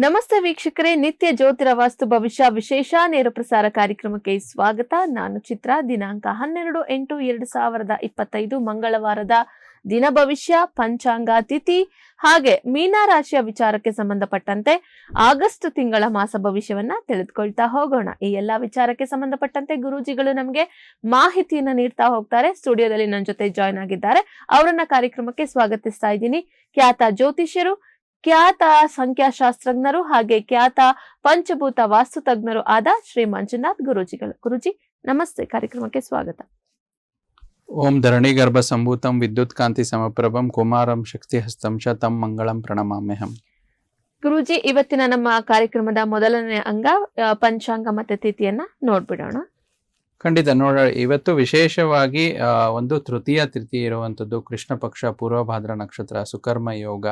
ನಮಸ್ತೆ ವೀಕ್ಷಕರೇ, ನಿತ್ಯ ಜ್ಯೋತಿರ ವಾಸ್ತು ಭವಿಷ್ಯ ವಿಶೇಷ ನೇರ ಪ್ರಸಾರ ಕಾರ್ಯಕ್ರಮಕ್ಕೆ ಸ್ವಾಗತ. ನಾನು ಚಿತ್ರ. ದಿನಾಂಕ 12/8/2025 ಮಂಗಳವಾರದ ದಿನ ಭವಿಷ್ಯ, ಪಂಚಾಂಗ, ತಿಥಿ ಹಾಗೆ ಮೀನರಾಶಿಯ ವಿಚಾರಕ್ಕೆ ಸಂಬಂಧಪಟ್ಟಂತೆ ಆಗಸ್ಟ್ ತಿಂಗಳ ಮಾಸ ಭವಿಷ್ಯವನ್ನ ತಿಳಿದುಕೊಳ್ತಾ ಹೋಗೋಣ. ಈ ಎಲ್ಲಾ ವಿಚಾರಕ್ಕೆ ಸಂಬಂಧಪಟ್ಟಂತೆ ಗುರೂಜಿಗಳು ನಮಗೆ ಮಾಹಿತಿಯನ್ನ ನೀಡ್ತಾ ಹೋಗ್ತಾರೆ. ಸ್ಟುಡಿಯೋದಲ್ಲಿ ನನ್ನ ಜೊತೆ ಜಾಯ್ನ್ ಆಗಿದ್ದಾರೆ. ಅವರನ್ನ ಕಾರ್ಯಕ್ರಮಕ್ಕೆ ಸ್ವಾಗತಿಸ್ತಾ ಇದ್ದೀನಿ. ಖ್ಯಾತ ಜ್ಯೋತಿಷ್ಯರು, ಖ್ಯಾತ ಸಂಖ್ಯಾಶಾಸ್ತ್ರಜ್ಞರು ಹಾಗೆ ಖ್ಯಾತ ಪಂಚಭೂತ ವಾಸ್ತು ತಜ್ಞರು ಆದ ಶ್ರೀ ಮಂಜುನಾಥ್ ಗುರೂಜಿಗಳು. ಗುರೂಜಿ ನಮಸ್ತೆ, ಕಾರ್ಯಕ್ರಮಕ್ಕೆ ಸ್ವಾಗತ. ಓಂ ಧರಣಿ ಗರ್ಭ ಸಂಭೂತಂ ವಿದ್ಯುತ್ ಕಾಂತಿ ಸಮಪ್ರಭಂ ಕುಮಾರಂ ಶಕ್ತಿ ಹಸ್ತಂ ಚ ತಂ ಮಂಗಳಂ ಪ್ರಣಮಾಮ್ಯಹಂ. ಗುರೂಜಿ, ಇವತ್ತಿನ ನಮ್ಮ ಕಾರ್ಯಕ್ರಮದ ಮೊದಲನೇ ಅಂಗ ಪಂಚಾಂಗ ಮತ್ತೆ ತಿಥಿಯನ್ನ ನೋಡ್ಬಿಡೋಣ. ಖಂಡಿತ ನೋಡ. ಇವತ್ತು ವಿಶೇಷವಾಗಿ ಒಂದು ತೃತೀಯ ತಿಥಿ ಇರುವಂಥದ್ದು, ಕೃಷ್ಣ ಪಕ್ಷ, ಪೂರ್ವಭಾದ್ರ ನಕ್ಷತ್ರ, ಸುಕರ್ಮ ಯೋಗ,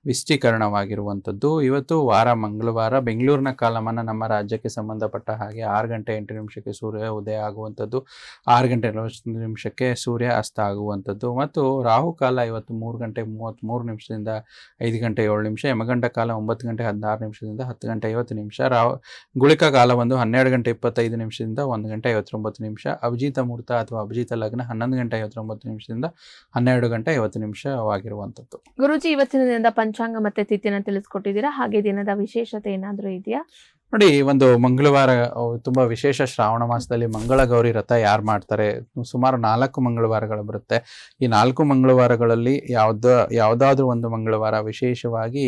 ವಿಸ್ತೀಕರಣವಾಗಿರುವಂಥದ್ದು. ಇವತ್ತು ವಾರ ಮಂಗಳವಾರ. ಬೆಂಗಳೂರಿನ ಕಾಲಮಾನ ನಮ್ಮ ರಾಜ್ಯಕ್ಕೆ ಸಂಬಂಧಪಟ್ಟ ಹಾಗೆ 6:08 ಸೂರ್ಯ ಉದಯ ಆಗುವಂಥದ್ದು, 6:40 ಸೂರ್ಯ ಅಸ್ತ ಆಗುವಂಥದ್ದು. ಮತ್ತು ರಾಹುಕಾಲ ಇವತ್ತು 3:33 5:07. ಯಮಗಂಡ ಕಾಲ 9:16 10:50. ಗುಳಿಕ ಕಾಲ ಒಂದು 12:25 1:59. ಅಭಿಜಿತ ಮುಹೂರ್ತ ಅಥವಾ ಅಭಿಜಿತ ಲಗ್ನ 11:59 12:50 ಗುರುಜಿ, ಇವತ್ತಿನ ದಿನದ ಪಂಚಾಂಗ ಮತ್ತೆ ತಿಥಿನ ತಿಳಿಸ್ಕೊಟ್ಟಿದ್ದೀರಾ. ಹಾಗೆ ದಿನದ ವಿಶೇಷತೆ ಏನಾದ್ರೂ ಇದೆಯಾ? ನೋಡಿ, ಒಂದು ಮಂಗಳವಾರ ತುಂಬಾ ವಿಶೇಷ. ಶ್ರಾವಣ ಮಾಸದಲ್ಲಿ ಮಂಗಳ ಗೌರಿ ವ್ರತ ಯಾರು ಮಾಡ್ತಾರೆ, ಸುಮಾರು 4 ಮಂಗಳವಾರಗಳು ಬರುತ್ತೆ. ಈ 4 ಮಂಗಳವಾರಗಳಲ್ಲಿ ಯಾವುದಾದ್ರೂ ಒಂದು ಮಂಗಳವಾರ ವಿಶೇಷವಾಗಿ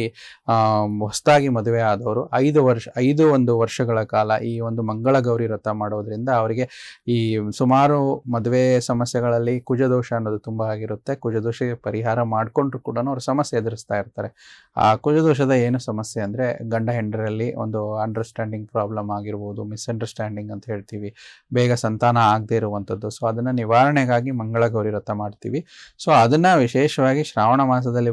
ಹೊಸದಾಗಿ ಮದುವೆ ಆದವರು 5 ವರ್ಷಗಳ ಕಾಲ ಈ ಒಂದು ಮಂಗಳ ಗೌರಿ ವ್ರತ ಮಾಡೋದ್ರಿಂದ ಅವರಿಗೆ ಈ ಸುಮಾರು ಮದುವೆ ಸಮಸ್ಯೆಗಳಲ್ಲಿ ಕುಜದೋಷ ಅನ್ನೋದು ತುಂಬಾ ಆಗಿರುತ್ತೆ. ಕುಜದೋಷಕ್ಕೆ ಪರಿಹಾರ ಮಾಡಿಕೊಂಡ್ರು ಕೂಡ ಅವರು ಸಮಸ್ಯೆ ಎದುರಿಸ್ತಾ ಇರ್ತಾರೆ. ಆ ಕುಜದೋಷದ ಏನು ಸಮಸ್ಯೆ ಅಂದ್ರೆ ಗಂಡ ಹೆಂಡರಲ್ಲಿ ಒಂದು ಅಂಡರ್ಸ್ಟ್ಯಾಂಡಿಂಗ್ ಪ್ರಾಬ್ಲಮ್ ಆಗಿರ್ಬೋದು, ಮಿಸ್ಅಂಡರ್ಸ್ಟ್ಯಾಂಡಿಂಗ್ ಅಂತ ಹೇಳ್ತೀವಿ, ಬೇಗ ಸಂತಾನ ಆಗದೆ ಇರುವಂಥದ್ದು. ಸೊ ಅದನ್ನ ನಿವಾರಣೆಗಾಗಿ ಮಂಗಳ ಗೌರಿ ವ್ರತ ಮಾಡ್ತೀವಿ. ಸೊ ಅದನ್ನ ವಿಶೇಷವಾಗಿ ಶ್ರಾವಣ ಮಾಸದಲ್ಲಿ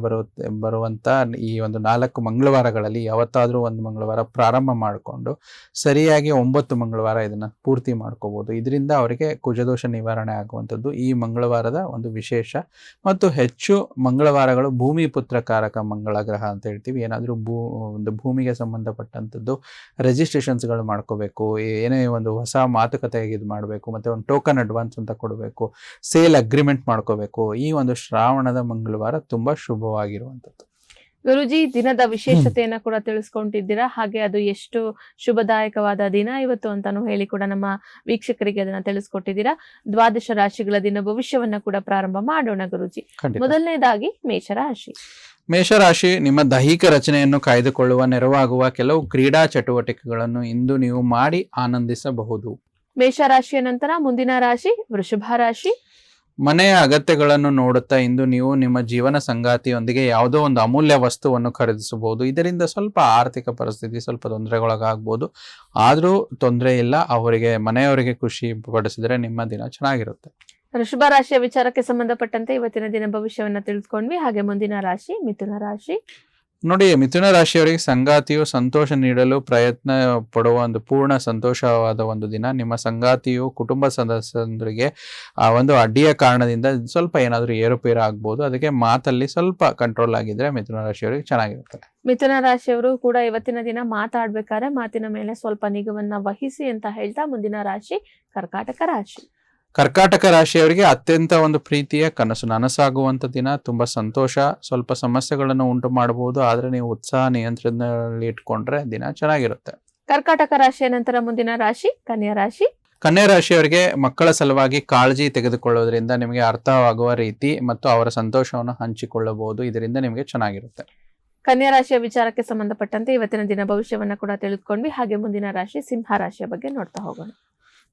ಬರುವಂತ ಈ ಒಂದು 4 ಮಂಗಳವಾರಗಳಲ್ಲಿ ಯಾವತ್ತಾದ್ರೂ ಒಂದು ಮಂಗಳವಾರ ಪ್ರಾರಂಭ ಮಾಡಿಕೊಂಡು ಸರಿಯಾಗಿ 9 ಮಂಗಳವಾರ ಇದನ್ನ ಪೂರ್ತಿ ಮಾಡ್ಕೋಬಹುದು. ಇದರಿಂದ ಅವರಿಗೆ ಕುಜದೋಷ ನಿವಾರಣೆ ಆಗುವಂಥದ್ದು ಈ ಮಂಗಳವಾರದ ಒಂದು ವಿಶೇಷ. ಮತ್ತು ಹೆಚ್ಚು ಮಂಗಳವಾರಗಳು ಭೂಮಿ ಪುತ್ರಕಾರಕ ಮಂಗಳ ಗ್ರಹ ಅಂತ ಹೇಳ್ತೀವಿ. ಏನಾದರೂ ಒಂದು ಭೂಮಿಗೆ ಸಂಬಂಧಪಟ್ಟಂಥದ್ದು ರಿಜಿಸ್ಟ್ರೇಷನ್ಸ್ಗಳು ಮಾಡ್ಕೋಬೇಕು, ಏನೇ ಒಂದು ಹೊಸ ಮಾತುಕತೆ ಇದು ಮಾಡಬೇಕು, ಮತ್ತೆ ಒಂದು ಟೋಕನ್ ಅಡ್ವಾನ್ಸ್ ಅಂತ ಕೊಡಬೇಕು, ಸೇಲ್ ಅಗ್ರಿಮೆಂಟ್ ಮಾಡ್ಕೋಬೇಕು. ಈ ಒಂದು ಶ್ರಾವಣದ ಮಂಗಳವಾರ ತುಂಬಾ ಶುಭವಾಗಿರುವಂಥದ್ದು. ಗುರುಜಿ, ದಿನದ ವಿಶೇಷತೆಯನ್ನ ಕೂಡ ತಿಳಿಸ್ಕೊಂಡಿದ್ದೀರಾ. ಹಾಗೆ ಅದು ಎಷ್ಟು ಶುಭದಾಯಕವಾದ ದಿನ ಇವತ್ತು ಅಂತಾನು ಹೇಳಿ ಕೂಡ ನಮ್ಮ ವೀಕ್ಷಕರಿಗೆ ಅದನ್ನ ತಿಳಿಸ್ಕೊಟ್ಟಿದ್ದೀರಾ. 12 ರಾಶಿಗಳ ದಿನ ಭವಿಷ್ಯವನ್ನ ಕೂಡ ಪ್ರಾರಂಭ ಮಾಡೋಣ ಗುರುಜಿ. ಮೊದಲನೇದಾಗಿ ಮೇಷರಾಶಿ. ಮೇಷರಾಶಿ ನಿಮ್ಮ ದೈಹಿಕ ರಚನೆಯನ್ನು ಕಾಯ್ದುಕೊಳ್ಳುವ ನೆರವಾಗುವ ಕೆಲವು ಕ್ರೀಡಾ ಚಟುವಟಿಕೆಗಳನ್ನು ಇಂದು ನೀವು ಮಾಡಿ ಆನಂದಿಸಬಹುದು. ಮೇಷರಾಶಿಯ ನಂತರ ಮುಂದಿನ ರಾಶಿ ವೃಷಭ ರಾಶಿ. ಮನೆಯ ಅಗತ್ಯಗಳನ್ನು ನೋಡುತ್ತಾ ಇಂದು ನೀವು ನಿಮ್ಮ ಜೀವನ ಸಂಗಾತಿಯೊಂದಿಗೆ ಯಾವುದೋ ಒಂದು ಅಮೂಲ್ಯ ವಸ್ತುವನ್ನು ಖರೀದಿಸಬಹುದು. ಇದರಿಂದ ಸ್ವಲ್ಪ ಆರ್ಥಿಕ ಪರಿಸ್ಥಿತಿ ಸ್ವಲ್ಪ ತೊಂದರೆಗೊಳಗಾಗಬಹುದು. ಆದರೂ ತೊಂದರೆ ಇಲ್ಲ, ಅವರಿಗೆ ಮನೆಯವರಿಗೆ ಖುಷಿ ಪಡಿಸಿದ್ರೆ ನಿಮ್ಮ ದಿನ ಚೆನ್ನಾಗಿರುತ್ತೆ. ವೃಷಭ ರಾಶಿಯ ವಿಚಾರಕ್ಕೆ ಸಂಬಂಧಪಟ್ಟಂತೆ ಇವತ್ತಿನ ದಿನ ಭವಿಷ್ಯವನ್ನ ತಿಳಿದುಕೊಂಡ್ವಿ. ಹಾಗೆ ಮುಂದಿನ ರಾಶಿ ಮಿಥುನ ರಾಶಿ. ನೋಡಿ, ಮಿಥುನ ರಾಶಿಯವರಿಗೆ ಸಂಗಾತಿಯು ಸಂತೋಷ ನೀಡಲು ಪ್ರಯತ್ನ ಪಡುವ ಒಂದು ಪೂರ್ಣ ಸಂತೋಷವಾದ ಒಂದು ದಿನ. ನಿಮ್ಮ ಸಂಗಾತಿಯು ಕುಟುಂಬ ಸದಸ್ಯರಿಗೆ ಆ ಒಂದು ಅಡ್ಡಿಯ ಕಾರಣದಿಂದ ಸ್ವಲ್ಪ ಏನಾದರೂ ಏರುಪೇರು ಆಗ್ಬೋದು. ಅದಕ್ಕೆ ಮಾತಲ್ಲಿ ಸ್ವಲ್ಪ ಕಂಟ್ರೋಲ್ ಆಗಿದ್ರೆ ಮಿಥುನ ರಾಶಿಯವರಿಗೆ ಚೆನ್ನಾಗಿರುತ್ತೆ. ಮಿಥುನ ರಾಶಿಯವರು ಕೂಡ ಇವತ್ತಿನ ದಿನ ಮಾತಾಡ್ಬೇಕಾದ್ರೆ ಮಾತಿನ ಮೇಲೆ ಸ್ವಲ್ಪ ನಿಗವನ್ನ ವಹಿಸಿ ಅಂತ ಹೇಳ್ತಾ ಮುಂದಿನ ರಾಶಿ ಕರ್ಕಾಟಕ ರಾಶಿ. ಕರ್ಕಾಟಕ ರಾಶಿಯವರಿಗೆ ಅತ್ಯಂತ ಒಂದು ಪ್ರೀತಿಯ ಕನಸು ನನಸಾಗುವಂತ ದಿನ. ತುಂಬಾ ಸಂತೋಷ. ಸ್ವಲ್ಪ ಸಮಸ್ಯೆಗಳನ್ನು ಉಂಟು ಮಾಡಬಹುದು, ಆದ್ರೆ ನೀವು ಉತ್ಸಾಹ ನಿಯಂತ್ರಣದಲ್ಲಿ ಇಟ್ಕೊಂಡ್ರೆ ದಿನ ಚೆನ್ನಾಗಿರುತ್ತೆ. ಕರ್ಕಾಟಕ ರಾಶಿಯ ನಂತರ ಮುಂದಿನ ರಾಶಿ ಕನ್ಯಾ ರಾಶಿ. ಕನ್ಯಾ ರಾಶಿಯವರಿಗೆ ಮಕ್ಕಳ ಸಲುವಾಗಿ ಕಾಳಜಿ ತೆಗೆದುಕೊಳ್ಳೋದ್ರಿಂದ ನಿಮಗೆ ಅರ್ಥವಾಗುವ ರೀತಿ ಮತ್ತು ಅವರ ಸಂತೋಷವನ್ನು ಹಂಚಿಕೊಳ್ಳಬಹುದು. ಇದರಿಂದ ನಿಮಗೆ ಚೆನ್ನಾಗಿರುತ್ತೆ. ಕನ್ಯಾ ರಾಶಿಯ ವಿಚಾರಕ್ಕೆ ಸಂಬಂಧಪಟ್ಟಂತೆ ಇವತ್ತಿನ ದಿನ ಭವಿಷ್ಯವನ್ನ ಕೂಡ ತಿಳಿದುಕೊಂಡ್ವಿ. ಹಾಗೆ ಮುಂದಿನ ರಾಶಿ ಸಿಂಹ ರಾಶಿಯ ಬಗ್ಗೆ ನೋಡ್ತಾ ಹೋಗೋಣ.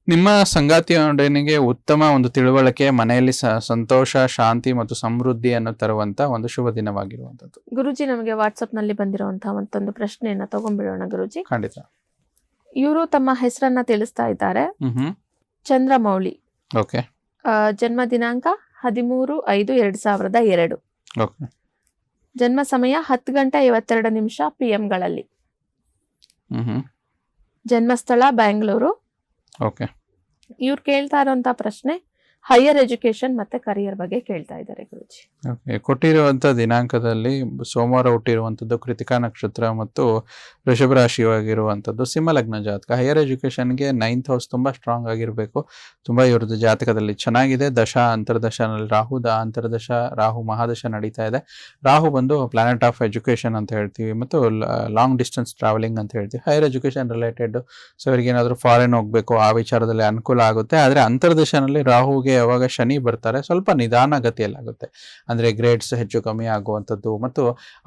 ನಿಮ್ಮ ಸಂಗಾತಿಯೊಡನೆಗೆ ಉತ್ತಮ ಒಂದು ತಿಳುವಳಿಕೆ ಮನೆಯಲ್ಲಿ ಸಂತೋಷ, ಶಾಂತಿ ಮತ್ತು ಸಮೃದ್ಧಿಯನ್ನು ತರುವಂತ ಒಂದು ಶುಭ ದಿನವಾಗಿರುವಂತದ್ದು. ಗುರುಜಿ, ನಮಗೆ ವಾಟ್ಸ್ಆಪ್ ನಲ್ಲಿ ಬಂದಿರುವಂತಹ ಒಂದು ಪ್ರಶ್ನೆಯನ್ನ ತಗೊಂಡ್ಬಿಡೋಣ ಗುರುಜಿ. ಖಂಡಿತ. ಇವರು ತಮ್ಮ ಹೆಸರನ್ನ ತಿಳಿಸ್ತಾ ಇದ್ದಾರೆ. ಚಂದ್ರಮೌಳಿ. ಓಕೆ. ಜನ್ಮ ದಿನಾಂಕ 13/5/2002. ಓಕೆ. ಜನ್ಮ ಸಮಯ 10:52 PM ಗಳಲ್ಲಿ. ಜನ್ಮಸ್ಥಳ ಬ್ಯಾಂಗ್ಳೂರು. ಓಕೆ. ಇವ್ರು ಕೇಳ್ತಾ ಇರೋಂತ ಪ್ರಶ್ನೆ, ಹೈಯರ್ ಎಜುಕೇಶನ್ ಮತ್ತೆ ಕರಿಯರ್ ಬಗ್ಗೆ ಕೇಳ್ತಾ ಇದ್ದಾರೆ ಗುರುಜಿ. ಓಕೆ, ಕೊಟ್ಟಿರುವಂತ ದಿನಾಂಕದಲ್ಲಿ ಸೋಮವಾರ ಹುಟ್ಟಿರುವಂತದ್ದು ಕೃತಿಕಾ ನಕ್ಷತ್ರ ಮತ್ತು ವೃಷಭ ರಾಶಿಯಾಗಿರುವಂತದ್ದು ಸಿಂಹ ಲಗ್ನ ಜಾತಕ. ಹೈಯರ್ ಎಜುಕೇಶನ್ಗೆ 9th ಹೌಸ್ ತುಂಬಾ ಸ್ಟ್ರಾಂಗ್ ಆಗಿರಬೇಕು. ತುಂಬಾ ಇವ್ರದ್ದು ಜಾತಕದಲ್ಲಿ ಚೆನ್ನಾಗಿದೆ. ದಶಾ ಅಂತರ್ದಶನಲ್ಲಿ ಅಂತರ್ದಶ ರಾಹು ಮಹಾದಶ ನಡೀತಾ ಇದೆ. ರಾಹು ಬಂದು ಪ್ಲಾನೆಟ್ ಆಫ್ ಎಜುಕೇಶನ್ ಅಂತ ಹೇಳ್ತೀವಿ ಮತ್ತು ಲಾಂಗ್ ಡಿಸ್ಟೆನ್ಸ್ ಟ್ರಾವೆಲಿಂಗ್ ಅಂತ ಹೇಳ್ತೀವಿ. ಹೈಯರ್ ಎಜುಕೇಶನ್ ರಿಲೇಟೆಡ್, ಸೊ ಇವ್ರಿಗೆ ಏನಾದ್ರು ಫಾರಿನ್ ಹೋಗ್ಬೇಕು ಆ ವಿಚಾರದಲ್ಲಿ ಅನುಕೂಲ ಆಗುತ್ತೆ. ಆದ್ರೆ ಅಂತರ್ದಶನಲ್ಲಿ ರಾಹುಗೆ ಯಾವಾಗ ಶನಿ ಬರ್ತಾರೆ ಸ್ವಲ್ಪ ನಿಧಾನಗತಿಯಲ್ಲಾಗುತ್ತೆ. ಅಂದ್ರೆ ಗ್ರೇಡ್ಸ್ ಹೆಚ್ಚು ಕಮ್ಮಿ ಆಗುವಂಥದ್ದು ಮತ್ತು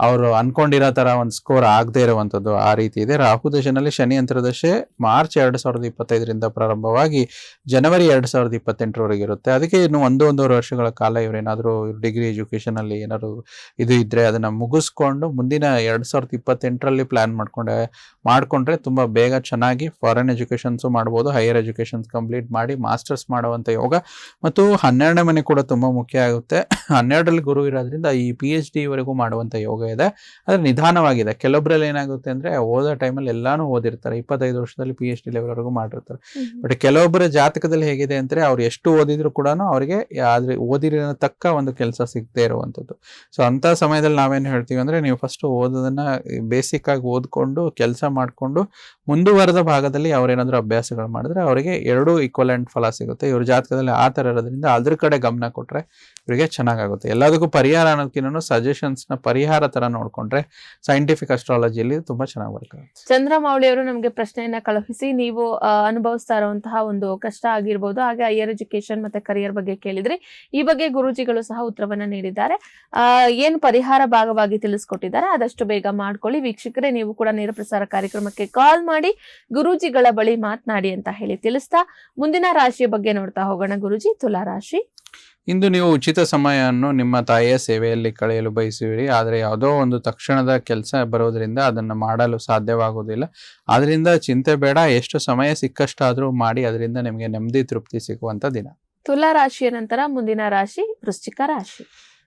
ಅವರು ಅನ್ಕೊಂಡಿರೋ ತರ ಒಂದು ಸ್ಕೋರ್ ಆಗದೆ ಇರುವಂಥದ್ದು ಆ ರೀತಿ ಇದೆ. ರಾಹು ದಶನಲ್ಲಿ ಶನಿ ಅಂತರ್ದಶೆ ಮಾರ್ಚ್ 2025ರಿಂದ ಪ್ರಾರಂಭವಾಗಿ ಜನವರಿ 2028ರವರೆಗೆ ಇರುತ್ತೆ. ಅದಕ್ಕೆ ಇನ್ನು ಒಂದೂವರೆ ವರ್ಷಗಳ ಕಾಲ ಇವರೇನಾದರೂ ಡಿಗ್ರಿ ಎಜುಕೇಶನ್ ಅಲ್ಲಿ ಏನಾದ್ರು ಇದು ಇದ್ರೆ ಅದನ್ನ ಮುಗಿಸ್ಕೊಂಡು ಮುಂದಿನ 2028ರಲ್ಲಿ ಪ್ಲಾನ್ ಮಾಡ್ಕೊಂಡ್ರೆ ತುಂಬಾ ಬೇಗ ಚೆನ್ನಾಗಿ ಫಾರಿನ್ ಎಜುಕೇಶನ್ಸ್ ಮಾಡ್ಬೋದು. ಹೈಯರ್ ಎಜುಕೇಶನ್ಸ್ ಕಂಪ್ಲೀಟ್ ಮಾಡಿ ಮಾಸ್ಟರ್ಸ್ ಮಾಡುವಂತ ಯೋಗ ಮತ್ತು 12ನೇ ಮನೆ ಕೂಡ ತುಂಬಾ ಮುಖ್ಯ ಆಗುತ್ತೆ. 12ರಲ್ಲಿ ಗುರು ಇರೋದ್ರಿಂದ ಈ PhD ವರೆಗೂ ಮಾಡುವಂತ ಯೋಗ ಇದೆ. ಆದ್ರೆ ನಿಧಾನವಾಗಿದೆ. ಕೆಲವೊಬ್ಬರಲ್ಲಿ ಏನಾಗುತ್ತೆ ಅಂದ್ರೆ ಓದೋ ಟೈಮಲ್ಲಿ ಎಲ್ಲಾನು ಓದಿರ್ತಾರೆ, 25 ವರ್ಷದಲ್ಲಿ PhD ಲೆವೆಲ್ ವರೆಗೂ ಮಾಡಿರ್ತಾರೆ. ಬಟ್ ಕೆಲವೊಬ್ಬರ ಜಾತಕದಲ್ಲಿ ಹೇಗಿದೆ ಅಂದ್ರೆ ಅವ್ರು ಎಷ್ಟು ಓದಿದ್ರು ಕೂಡ ಅವರಿಗೆ ಆದ್ರೆ ಓದಿರೋ ತಕ್ಕ ಒಂದು ಕೆಲಸ ಸಿಗದೆ ಇರುವಂತದ್ದು. ಸೊ ಅಂತ ಸಮಯದಲ್ಲಿ ನಾವೇನು ಹೇಳ್ತೀವಿ ಅಂದ್ರೆ ನೀವು ಫಸ್ಟ್ ಓದೋದನ್ನ ಬೇಸಿಕ್ ಆಗಿ ಓದ್ಕೊಂಡು ಕೆಲಸ ಮಾಡ್ಕೊಂಡು ಮುಂದುವರೆದ ಭಾಗದಲ್ಲಿ ಅವ್ರೇನಾದ್ರೂ ಅಭ್ಯಾಸಗಳು ಮಾಡಿದ್ರೆ ಅವರಿಗೆ 2 ಈಕ್ವಲೆಂಟ್ ಫಲ ಸಿಗುತ್ತೆ. ಇವ್ರ ಜಾತಕದಲ್ಲಿ ಆ ತರ ಇರೋದ್ರಿಂದ ಅದ್ರ ಕಡೆ ಗಮನ ಕೊಟ್ರೆ ಇವರಿಗೆ ಚೆನ್ನಾಗುತ್ತೆ. ಎಲ್ಲದಕ್ಕೂ ಪರಿಹಾರ ಅನ್ನೋದಕ್ಕಿಂತ ಸಜೆಷನ್ಸ್ ನ ಪರಿಹಾರ ತರ ನೋಡ್ಕೊಂಡ್ರೆ ಸೈಂಟಿಫಿಕ್ ಅಸ್ಟ್ರಾಲಜಿಯಲ್ಲಿ ತುಂಬಾ ಚೆನ್ನಾಗಿ ವರ್ಕ್ ಆಗುತ್ತೆ. ಚಂದ್ರಮೌಳಿ ಅವರು ನಮಗೆ ಪ್ರಶ್ನೆಯನ್ನ ಕಳುಹಿಸಿ ನೀವು ಅನುಭವಿಸ್ತಾ ಇರುವಂತಹ ಒಂದು ಕಷ್ಟ ಆಗಿರ್ಬೋದು, ಹಾಗೆ ಹೈಯರ್ ಎಜುಕೇಶನ್ ಮತ್ತೆ ಕರಿಯರ್ ಬಗ್ಗೆ ಕೇಳಿದ್ರಿ. ಈ ಬಗ್ಗೆ ಗುರೂಜಿಗಳು ಸಹ ಉತ್ತರವನ್ನ ನೀಡಿದ್ದಾರೆ. ಏನು ಪರಿಹಾರ ಭಾಗವಾಗಿ ತಿಳಿಸ್ಕೊಟ್ಟಿದ್ದಾರೆ ಆದಷ್ಟು ಬೇಗ ಮಾಡ್ಕೊಳ್ಳಿ. ವೀಕ್ಷಕರೇ, ನೀವು ಕೂಡ ನೇರ ಪ್ರಸಾರ ಕಾರ್ಯಕ್ರಮಕ್ಕೆ ಕಾಲ್ ಮಾಡಿ ಗುರೂಜಿಗಳ ಬಳಿ ಮಾತನಾಡಿ ಅಂತ ಹೇಳಿ ತಿಳಿಸ್ತಾ ಮುಂದಿನ ರಾಶಿಯ ಬಗ್ಗೆ ನೋಡ್ತಾ ಹೋಗೋಣ. ಗುರೂಜಿ, ತುಲಾ ರಾಶಿ. ಇಂದು ನೀವು ಉಚಿತ ಸಮಯವನ್ನು ನಿಮ್ಮ ತಾಯಿಯ ಸೇವೆಯಲ್ಲಿ ಕಳೆಯಲು ಬಯಸುವಿರಿ. ಆದರೆ ಯಾವುದೋ ಒಂದು ತಕ್ಷಣದ ಕೆಲಸ ಬರೋದ್ರಿಂದ ಅದನ್ನು ಮಾಡಲು ಸಾಧ್ಯವಾಗುವುದಿಲ್ಲ. ಆದ್ರಿಂದ ಚಿಂತೆ ಬೇಡ. ಎಷ್ಟು ಸಮಯ ಸಿಕ್ಕಷ್ಟಾದ್ರೂ ಮಾಡಿ. ಅದರಿಂದ ನಿಮಗೆ ನೆಮ್ಮದಿ ತೃಪ್ತಿ ಸಿಗುವಂತ ದಿನ. ತುಲಾ ರಾಶಿಯ ನಂತರ ಮುಂದಿನ ರಾಶಿ ವೃಶ್ಚಿಕ ರಾಶಿ.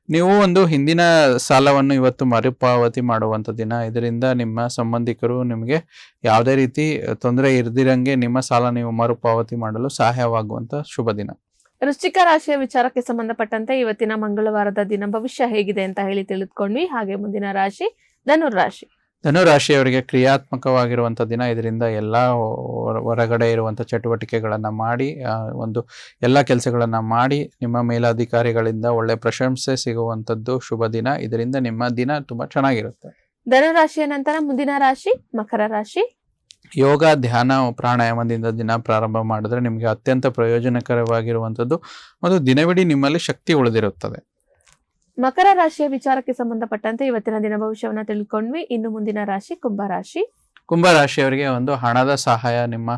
ನೀವು ಒಂದು ಹಿಂದಿನ ಸಾಲವನ್ನು ಇವತ್ತು ಮರುಪಾವತಿ ಮಾಡುವಂತ ದಿನ. ಇದರಿಂದ ನಿಮ್ಮ ಸಂಬಂಧಿಕರು ನಿಮಗೆ ಯಾವುದೇ ರೀತಿ ತೊಂದರೆ ಇರ್ದಿರಂಗೆ ನಿಮ್ಮ ಸಾಲ ನೀವು ಮರುಪಾವತಿ ಮಾಡಲು ಸಹಾಯವಾಗುವಂತ ಶುಭ ದಿನ. ವೃಶ್ಚಿಕ ರಾಶಿಯ ವಿಚಾರಕ್ಕೆ ಸಂಬಂಧಪಟ್ಟಂತೆ ಇವತ್ತಿನ ಮಂಗಳವಾರದ ದಿನ ಭವಿಷ್ಯ ಹೇಗಿದೆ ಅಂತ ಹೇಳಿ ತಿಳಿದುಕೊಂಡ್ವಿ. ಹಾಗೆ ಮುಂದಿನ ರಾಶಿ ಧನುರಾಶಿ. ಧನುರಾಶಿಯವರಿಗೆ ಕ್ರಿಯಾತ್ಮಕವಾಗಿರುವಂಥ ದಿನ. ಇದರಿಂದ ಎಲ್ಲ ಹೊರಗಡೆ ಇರುವಂಥ ಚಟುವಟಿಕೆಗಳನ್ನು ಮಾಡಿ ಎಲ್ಲ ಕೆಲಸಗಳನ್ನು ಮಾಡಿ ನಿಮ್ಮ ಮೇಲಾಧಿಕಾರಿಗಳಿಂದ ಒಳ್ಳೆ ಪ್ರಶಂಸೆ ಸಿಗುವಂಥದ್ದು ಶುಭ ದಿನ. ಇದರಿಂದ ನಿಮ್ಮ ದಿನ ತುಂಬ ಚೆನ್ನಾಗಿರುತ್ತೆ. ಧನುರಾಶಿಯ ನಂತರ ಮುಂದಿನ ರಾಶಿ ಮಕರ ರಾಶಿ. ಯೋಗ, ಧ್ಯಾನ, ಪ್ರಾಣಾಯಾಮದಿಂದ ದಿನ ಪ್ರಾರಂಭ ಮಾಡಿದ್ರೆ ನಿಮಗೆ ಅತ್ಯಂತ ಪ್ರಯೋಜನಕರವಾಗಿರುವಂಥದ್ದು ಮತ್ತು ದಿನವಿಡೀ ನಿಮ್ಮಲ್ಲಿ ಶಕ್ತಿ ಉಳಿದಿರುತ್ತದೆ. ಮಕರ ರಾಶಿಯ ವಿಚಾರಕ್ಕೆ ಸಂಬಂಧಪಟ್ಟಂತೆ ಇವತ್ತಿನ ದಿನ ಭವಿಷ್ಯವನ್ನ ತಿಳ್ಕೊಂಡ್ವಿ. ಇನ್ನು ಮುಂದಿನ ರಾಶಿ ಕುಂಭರಾಶಿ. ಕುಂಭರಾಶಿಯವರಿಗೆ ಒಂದು ಹಣದ ಸಹಾಯ ನಿಮ್ಮ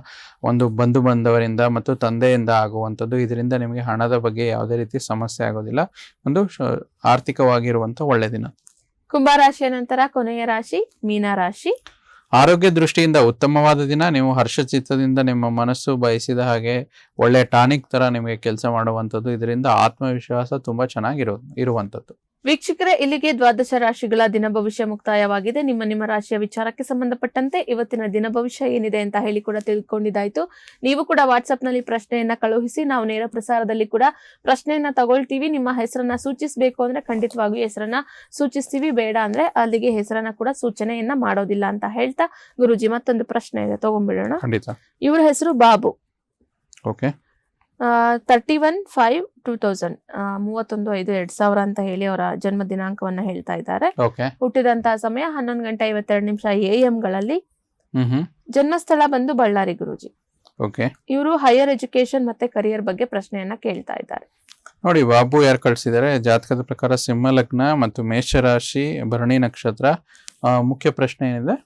ಒಂದು ಬಂಧು ಬಾಂಧವರಿಂದ ಮತ್ತು ತಂದೆಯಿಂದ ಆಗುವಂಥದ್ದು. ಇದರಿಂದ ನಿಮಗೆ ಹಣದ ಬಗ್ಗೆ ಯಾವುದೇ ರೀತಿ ಸಮಸ್ಯೆ ಆಗೋದಿಲ್ಲ. ಒಂದು ಆರ್ಥಿಕವಾಗಿರುವಂಥ ಒಳ್ಳೆ ದಿನ. ಕುಂಭರಾಶಿಯ ನಂತರ ಕೊನೆಯ ರಾಶಿ ಮೀನರಾಶಿ. ಆರೋಗ್ಯ ದೃಷ್ಟಿಯಿಂದ ಉತ್ತಮವಾದ ದಿನ. ನೀವು ಹರ್ಷಚಿತ್ತದಿಂದ ನಿಮ್ಮ ಮನಸ್ಸು ಬಯಸಿದ ಹಾಗೆ ಒಳ್ಳೆ ಟಾನಿಕ್ ತರ ನಿಮಗೆ ಕೆಲಸ ಮಾಡುವಂಥದ್ದು. ಇದರಿಂದ ಆತ್ಮವಿಶ್ವಾಸ ತುಂಬಾ ಇರುವಂಥದ್ದು. ವೀಕ್ಷಕರೇ, ಇಲ್ಲಿಗೆ ದ್ವಾದಶ ರಾಶಿಗಳ ದಿನ ಭವಿಷ್ಯ ಮುಕ್ತಾಯವಾಗಿದೆ. ನಿಮ್ಮ ರಾಶಿಯ ವಿಚಾರಕ್ಕೆ ಸಂಬಂಧಪಟ್ಟಂತೆ ಇವತ್ತಿನ ದಿನ ಭವಿಷ್ಯ ಏನಿದೆ ಅಂತ ಹೇಳಿ ಕೂಡ ತಿಳ್ಕೊಂಡಿದ್ದಾಯ್ತು. ನೀವು ಕೂಡ ವಾಟ್ಸ್ಆಪ್ ನಲ್ಲಿ ಪ್ರಶ್ನೆಯನ್ನ ಕಳುಹಿಸಿ, ನಾವು ನೇರ ಪ್ರಸಾರದಲ್ಲಿ ಕೂಡ ಪ್ರಶ್ನೆಯನ್ನ ತಗೊಳ್ತೀವಿ. ನಿಮ್ಮ ಹೆಸರನ್ನ ಸೂಚಿಸಬೇಕು ಅಂದ್ರೆ ಖಂಡಿತವಾಗಿಯೂ ಹೆಸರನ್ನ ಸೂಚಿಸ್ತೀವಿ, ಬೇಡ ಅಂದ್ರೆ ಅಲ್ಲಿಗೆ ಹೆಸರನ್ನ ಕೂಡ ಸೂಚನೆಯನ್ನ ಮಾಡೋದಿಲ್ಲ ಅಂತ ಹೇಳ್ತಾ, ಗುರುಜಿ ಮತ್ತೊಂದು ಪ್ರಶ್ನೆ ಇದೆ, ತಗೊಂಡ್ಬಿಡೋಣ. ಇವ್ರ ಹೆಸರು ಬಾಬು. ಓಕೆ. 31/5/2000 31/5/2000 ಅಂತ ಹೇಳಿ ಅವರ ಜನ್ಮ ದಿನಾಂಕವನ್ನ ಹೇಳ್ತಾ ಇದ್ದಾರೆ. ಹುಟ್ಟಿದಂತಹ ಸಮಯ 11:52 AM ಗಳಲ್ಲಿ. ಜನ್ಮಸ್ಥಳ ಬಂದು ಬಳ್ಳಾರಿ. ಗುರೂಜಿ, ಇವರು ಹೈಯರ್ ಎಜುಕೇಶನ್ ಮತ್ತೆ ಕರಿಯರ್ ಬಗ್ಗೆ ಪ್ರಶ್ನೆಯನ್ನ ಕೇಳ್ತಾ ಇದ್ದಾರೆ. ನೋಡಿ, ಬಾಬು ಯಾರು ಕಳಿಸಿದ್ದಾರೆ, ಜಾತಕದ ಪ್ರಕಾರ ಸಿಂಹ ಲಗ್ನ ಮತ್ತು ಮೇಷರಾಶಿ, ಭರಣಿ ನಕ್ಷತ್ರ. ಮುಖ್ಯ ಪ್ರಶ್ನೆ ಏನಿದೆ?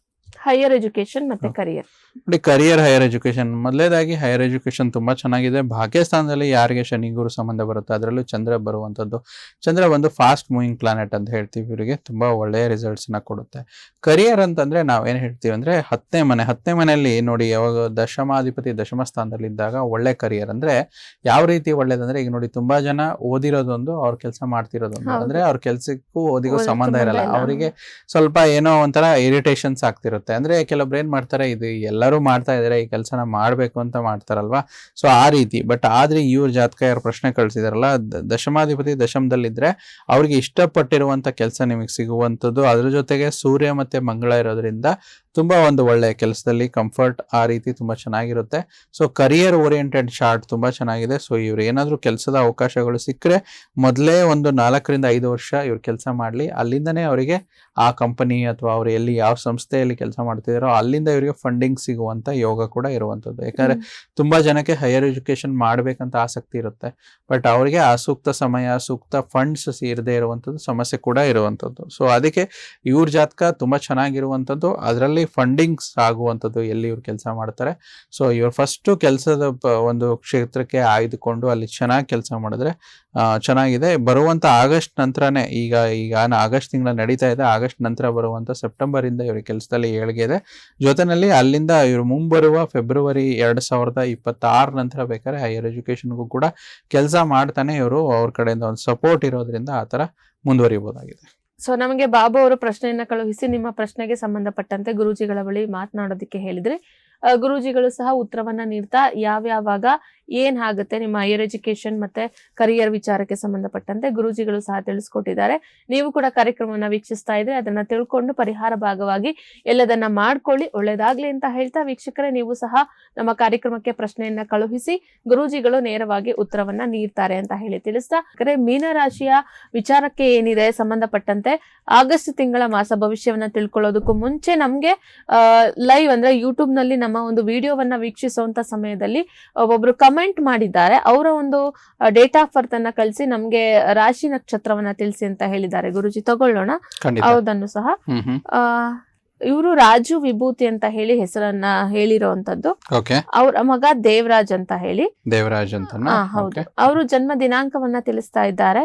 ಹೈಯರ್ ಎಜುಕೇಶನ್ ಮತ್ತೆ ಕರಿಯರ್. ನೋಡಿ, ಕರಿಯರ್, ಹೈಯರ್ ಎಜುಕೇಶನ್. ಮೊದಲೇದಾಗಿ ಹೈಯರ್ ಎಜುಕೇಶನ್ ತುಂಬಾ ಚೆನ್ನಾಗಿದೆ. ಭಾಗ್ಯಸ್ಥಾನದಲ್ಲಿ ಯಾರಿಗೆ ಶನಿ ಗುರು ಸಂಬಂಧ ಬರುತ್ತೆ, ಅದರಲ್ಲೂ ಚಂದ್ರ ಬರುವಂತದ್ದು. ಚಂದ್ರ ಒಂದು ಫಾಸ್ಟ್ ಮೂವಿಂಗ್ ಪ್ಲಾನೆಟ್ ಅಂತ ಹೇಳ್ತೀವಿ. ಇವರಿಗೆ ತುಂಬಾ ಒಳ್ಳೆಯ ರಿಸಲ್ಟ್ಸ್ ನ ಕೊಡುತ್ತೆ. ಕರಿಯರ್ ಅಂತಂದ್ರೆ ನಾವೇನ್ ಹೇಳ್ತೀವಿ ಅಂದ್ರೆ 10ನೇ ಮನೆಯಲ್ಲಿ ನೋಡಿ, ಯಾವಾಗ ದಶಮಾಧಿಪತಿ ದಶಮ ಸ್ಥಾನದಲ್ಲಿ ಇದ್ದಾಗ ಒಳ್ಳೆ ಕರಿಯರ್. ಅಂದ್ರೆ ಯಾವ ರೀತಿ ಒಳ್ಳೇದಂದ್ರೆ, ಈಗ ನೋಡಿ ತುಂಬಾ ಜನ ಓದಿರೋದೊಂದು, ಅವ್ರ ಕೆಲಸ ಮಾಡ್ತಿರೋದೊಂದು. ಅಂದ್ರೆ ಅವ್ರ ಕೆಲ್ಸಕ್ಕೂ ಓದಿಗೂ ಸಂಬಂಧ ಇರಲ್ಲ. ಅವರಿಗೆ ಸ್ವಲ್ಪ ಏನೋ ಒಂಥರ ಇರಿಟೇಷನ್ಸ್ ಆಗ್ತಿರುತ್ತೆ. ಇರುತ್ತೆ. ಅಂದ್ರೆ ಕೆಲವೊಬ್ರು ಏನ್ ಮಾಡ್ತಾರೆ, ಇದು ಎಲ್ಲರೂ ಮಾಡ್ತಾ ಇದಾರೆ, ಈ ಕೆಲಸನ ಮಾಡ್ಬೇಕು ಅಂತ ಮಾಡ್ತಾರಲ್ವಾ, ಸೊ ಆ ರೀತಿ. ಬಟ್ ಆದ್ರೆ ಇವ್ರ ಜಾತಕ ಯಾರು ಪ್ರಶ್ನೆ ಕಳ್ಸಿದಾರಲ್ಲ, ದಶಮಾಧಿಪತಿ ದಶಮದಲ್ಲಿದ್ರೆ ಅವ್ರಿಗೆ ಇಷ್ಟಪಟ್ಟಿರುವಂತ ಕೆಲಸ ನಿಮಗೆ ಸಿಗುವಂಥದ್ದು. ಅದ್ರ ಜೊತೆಗೆ ಸೂರ್ಯ ಮತ್ತೆ ಮಂಗಳ ಇರೋದ್ರಿಂದ ತುಂಬಾ ಒಂದು ಒಳ್ಳೆ ಕೆಲಸದಲ್ಲಿ ಕಂಫರ್ಟ್ ಆ ರೀತಿ ತುಂಬಾ ಚೆನ್ನಾಗಿರುತ್ತೆ. ಸೊ ಕರಿಯರ್ ಓರಿಯೆಂಟೆಡ್ ಚಾರ್ಟ್ ತುಂಬಾ ಚೆನ್ನಾಗಿದೆ. ಸೊ ಇವ್ರು ಏನಾದ್ರು ಕೆಲಸದ ಅವಕಾಶಗಳು ಸಿಕ್ಕರೆ ಮೊದಲೇ ಒಂದು 4-5 ವರ್ಷ ಇವ್ರು ಕೆಲಸ ಮಾಡ್ಲಿ, ಅಲ್ಲಿಂದನೇ ಅವರಿಗೆ ಆ ಕಂಪನಿ ಅಥವಾ ಅವ್ರು ಎಲ್ಲಿ ಯಾವ ಸಂಸ್ಥೆಯಲ್ಲಿ ಕೆಲಸ ಮಾಡ್ತಿದಾರೋ ಅಲ್ಲಿಂದ ಇವರಿಗೆ ಫಂಡಿಂಗ್ ಸಿಗುವಂತ ಯೋಗ ಕೂಡ ಇರುವಂತದ್ದು. ಯಾಕಂದ್ರೆ ತುಂಬಾ ಜನಕ್ಕೆ ಹೈಯರ್ ಎಜುಕೇಶನ್ ಮಾಡ್ಬೇಕಂತ ಆಸಕ್ತಿ ಇರುತ್ತೆ, ಬಟ್ ಅವರಿಗೆ ಆ ಸೂಕ್ತ ಸಮಯ, ಸೂಕ್ತ ಫಂಡ್ಸ್ ಇರದೇ ಇರುವಂತದ್ದು ಸಮಸ್ಯೆ ಕೂಡ ಇರುವಂತದ್ದು. ಸೊ ಅದಕ್ಕೆ ಇವ್ರ ಜಾತಕ ತುಂಬಾ ಚೆನ್ನಾಗಿರುವಂತದ್ದು, ಅದರಲ್ಲಿ ಫಂಡಿಂಗ್ಸ್ ಆಗುವಂಥದ್ದು ಎಲ್ಲಿ ಇವ್ರು ಕೆಲಸ ಮಾಡ್ತಾರೆ. ಸೊ ಇವ್ರು ಫಸ್ಟ್ ಕೆಲಸದ ಒಂದು ಕ್ಷೇತ್ರಕ್ಕೆ ಆಯ್ದುಕೊಂಡು ಅಲ್ಲಿ ಚೆನ್ನಾಗಿ ಕೆಲಸ ಮಾಡಿದ್ರೆ ಚೆನ್ನಾಗಿದೆ. ಬರುವಂತ ಆಗಸ್ಟ್ ನಂತರನೇ, ಈಗ ಆಗಸ್ಟ್ ತಿಂಗಳ ನಡೀತಾ ಇದೆ, ಆಗಸ್ಟ್ ನಂತರ ಬರುವಂತ ಸೆಪ್ಟೆಂಬರ್ ಇಂದ ಇವ್ರ ಕೆಲಸದಲ್ಲಿ ಏಳಿಗೆ ಇದೆ. ಜೊತೆನಲ್ಲಿ ಅಲ್ಲಿಂದ ಇವರು ಮುಂಬರುವ ಫೆಬ್ರವರಿ 2026 ನಂತರ ಬೇಕಾದ್ರೆ ಹೈಯರ್ ಎಜುಕೇಶನ್ಗೂ ಕೂಡ ಕೆಲಸ ಮಾಡ್ತಾನೆ ಇವರು ಅವ್ರ ಕಡೆಯಿಂದ ಒಂದು ಸಪೋರ್ಟ್ ಇರೋದ್ರಿಂದ ಆ ತರ ಮುಂದುವರಿಬಹುದಾಗಿದೆ. ಸೊ ನಮಗೆ ಬಾಬು ಅವರು ಪ್ರಶ್ನೆಯನ್ನ ಕಳುಹಿಸಿ ನಿಮ್ಮ ಪ್ರಶ್ನೆಗೆ ಸಂಬಂಧಪಟ್ಟಂತೆ ಗುರೂಜಿಗಳ ಬಳಿ ಮಾತನಾಡೋದಕ್ಕೆ ಹೇಳಿದ್ರೆ ಗುರೂಜಿಗಳು ಸಹ ಉತ್ತರವನ್ನ ನೀಡ್ತಾ ಯಾವ್ಯಾವಾಗ ಏನ್ ಆಗುತ್ತೆ ನಿಮ್ಮ ಹೈಯರ್ ಎಜುಕೇಶನ್ ಮತ್ತೆ ಕರಿಯರ್ ವಿಚಾರಕ್ಕೆ ಸಂಬಂಧಪಟ್ಟಂತೆ ಗುರೂಜಿಗಳು ಸಹ ತಿಳಿಸ್ಕೊಟ್ಟಿದ್ದಾರೆ. ನೀವು ಕೂಡ ಕಾರ್ಯಕ್ರಮವನ್ನ ವೀಕ್ಷಿಸ್ತಾ ಇದ್ರೆ ಅದನ್ನ ತಿಳ್ಕೊಂಡು ಪರಿಹಾರ ಭಾಗವಾಗಿ ಎಲ್ಲದನ್ನ ಮಾಡ್ಕೊಳ್ಳಿ, ಒಳ್ಳೇದಾಗ್ಲಿ ಅಂತ ಹೇಳ್ತಾ ವೀಕ್ಷಕರೇ, ನೀವು ಸಹ ನಮ್ಮ ಕಾರ್ಯಕ್ರಮಕ್ಕೆ ಪ್ರಶ್ನೆಯನ್ನ ಕಳುಹಿಸಿ ಗುರೂಜಿಗಳು ನೇರವಾಗಿ ಉತ್ತರವನ್ನ ನೀಡ್ತಾರೆ ಅಂತ ಹೇಳಿ ತಿಳಿಸ್ತಾ, ಮೀನರಾಶಿಯ ವಿಚಾರಕ್ಕೆ ಏನಿದೆ ಸಂಬಂಧಪಟ್ಟಂತೆ ಆಗಸ್ಟ್ ತಿಂಗಳ ಮಾಸ ಭವಿಷ್ಯವನ್ನ ತಿಳ್ಕೊಳ್ಳೋದಕ್ಕೂ ಮುಂಚೆ ನಮ್ಗೆ ಲೈವ್ ಅಂದ್ರೆ ಯೂಟ್ಯೂಬ್ ನಲ್ಲಿ ನಮ್ಮ ಒಂದು ವಿಡಿಯೋವನ್ನ ವೀಕ್ಷಿಸುವಂತ ಸಮಯದಲ್ಲಿ ಒಬ್ಬೊಬ್ರು ಕಮೆಂಟ್ ಮಾಡಿದ್ದಾರೆ. ಅವರ ಒಂದು ಡೇಟ್ ಆಫ್ ಬರ್ತ್ ಅನ್ನ ಕಳಿಸಿ ನಮ್ಗೆ ರಾಶಿ ನಕ್ಷತ್ರವನ್ನ ತಿಳಿಸಿ ಅಂತ ಹೇಳಿದ್ದಾರೆ. ಗುರುಜಿ ತಗೊಳ್ಳೋಣ ಅದನ್ನು ಸಹ. ಇವರು ರಾಜು ವಿಭೂತಿ ಅಂತ ಹೇಳಿ ಹೆಸರನ್ನ ಹೇಳಿರೋಂಥದ್ದು. ಅವ್ರ ಮಗ ದೇವರಾಜ್ ಅಂತ ಹೇಳಿ. ದೇವರಾಜ್ ಅಂತ ಹೌದು. ಅವರು ಜನ್ಮ ದಿನಾಂಕವನ್ನ ತಿಳಿಸ್ತಾ ಇದ್ದಾರೆ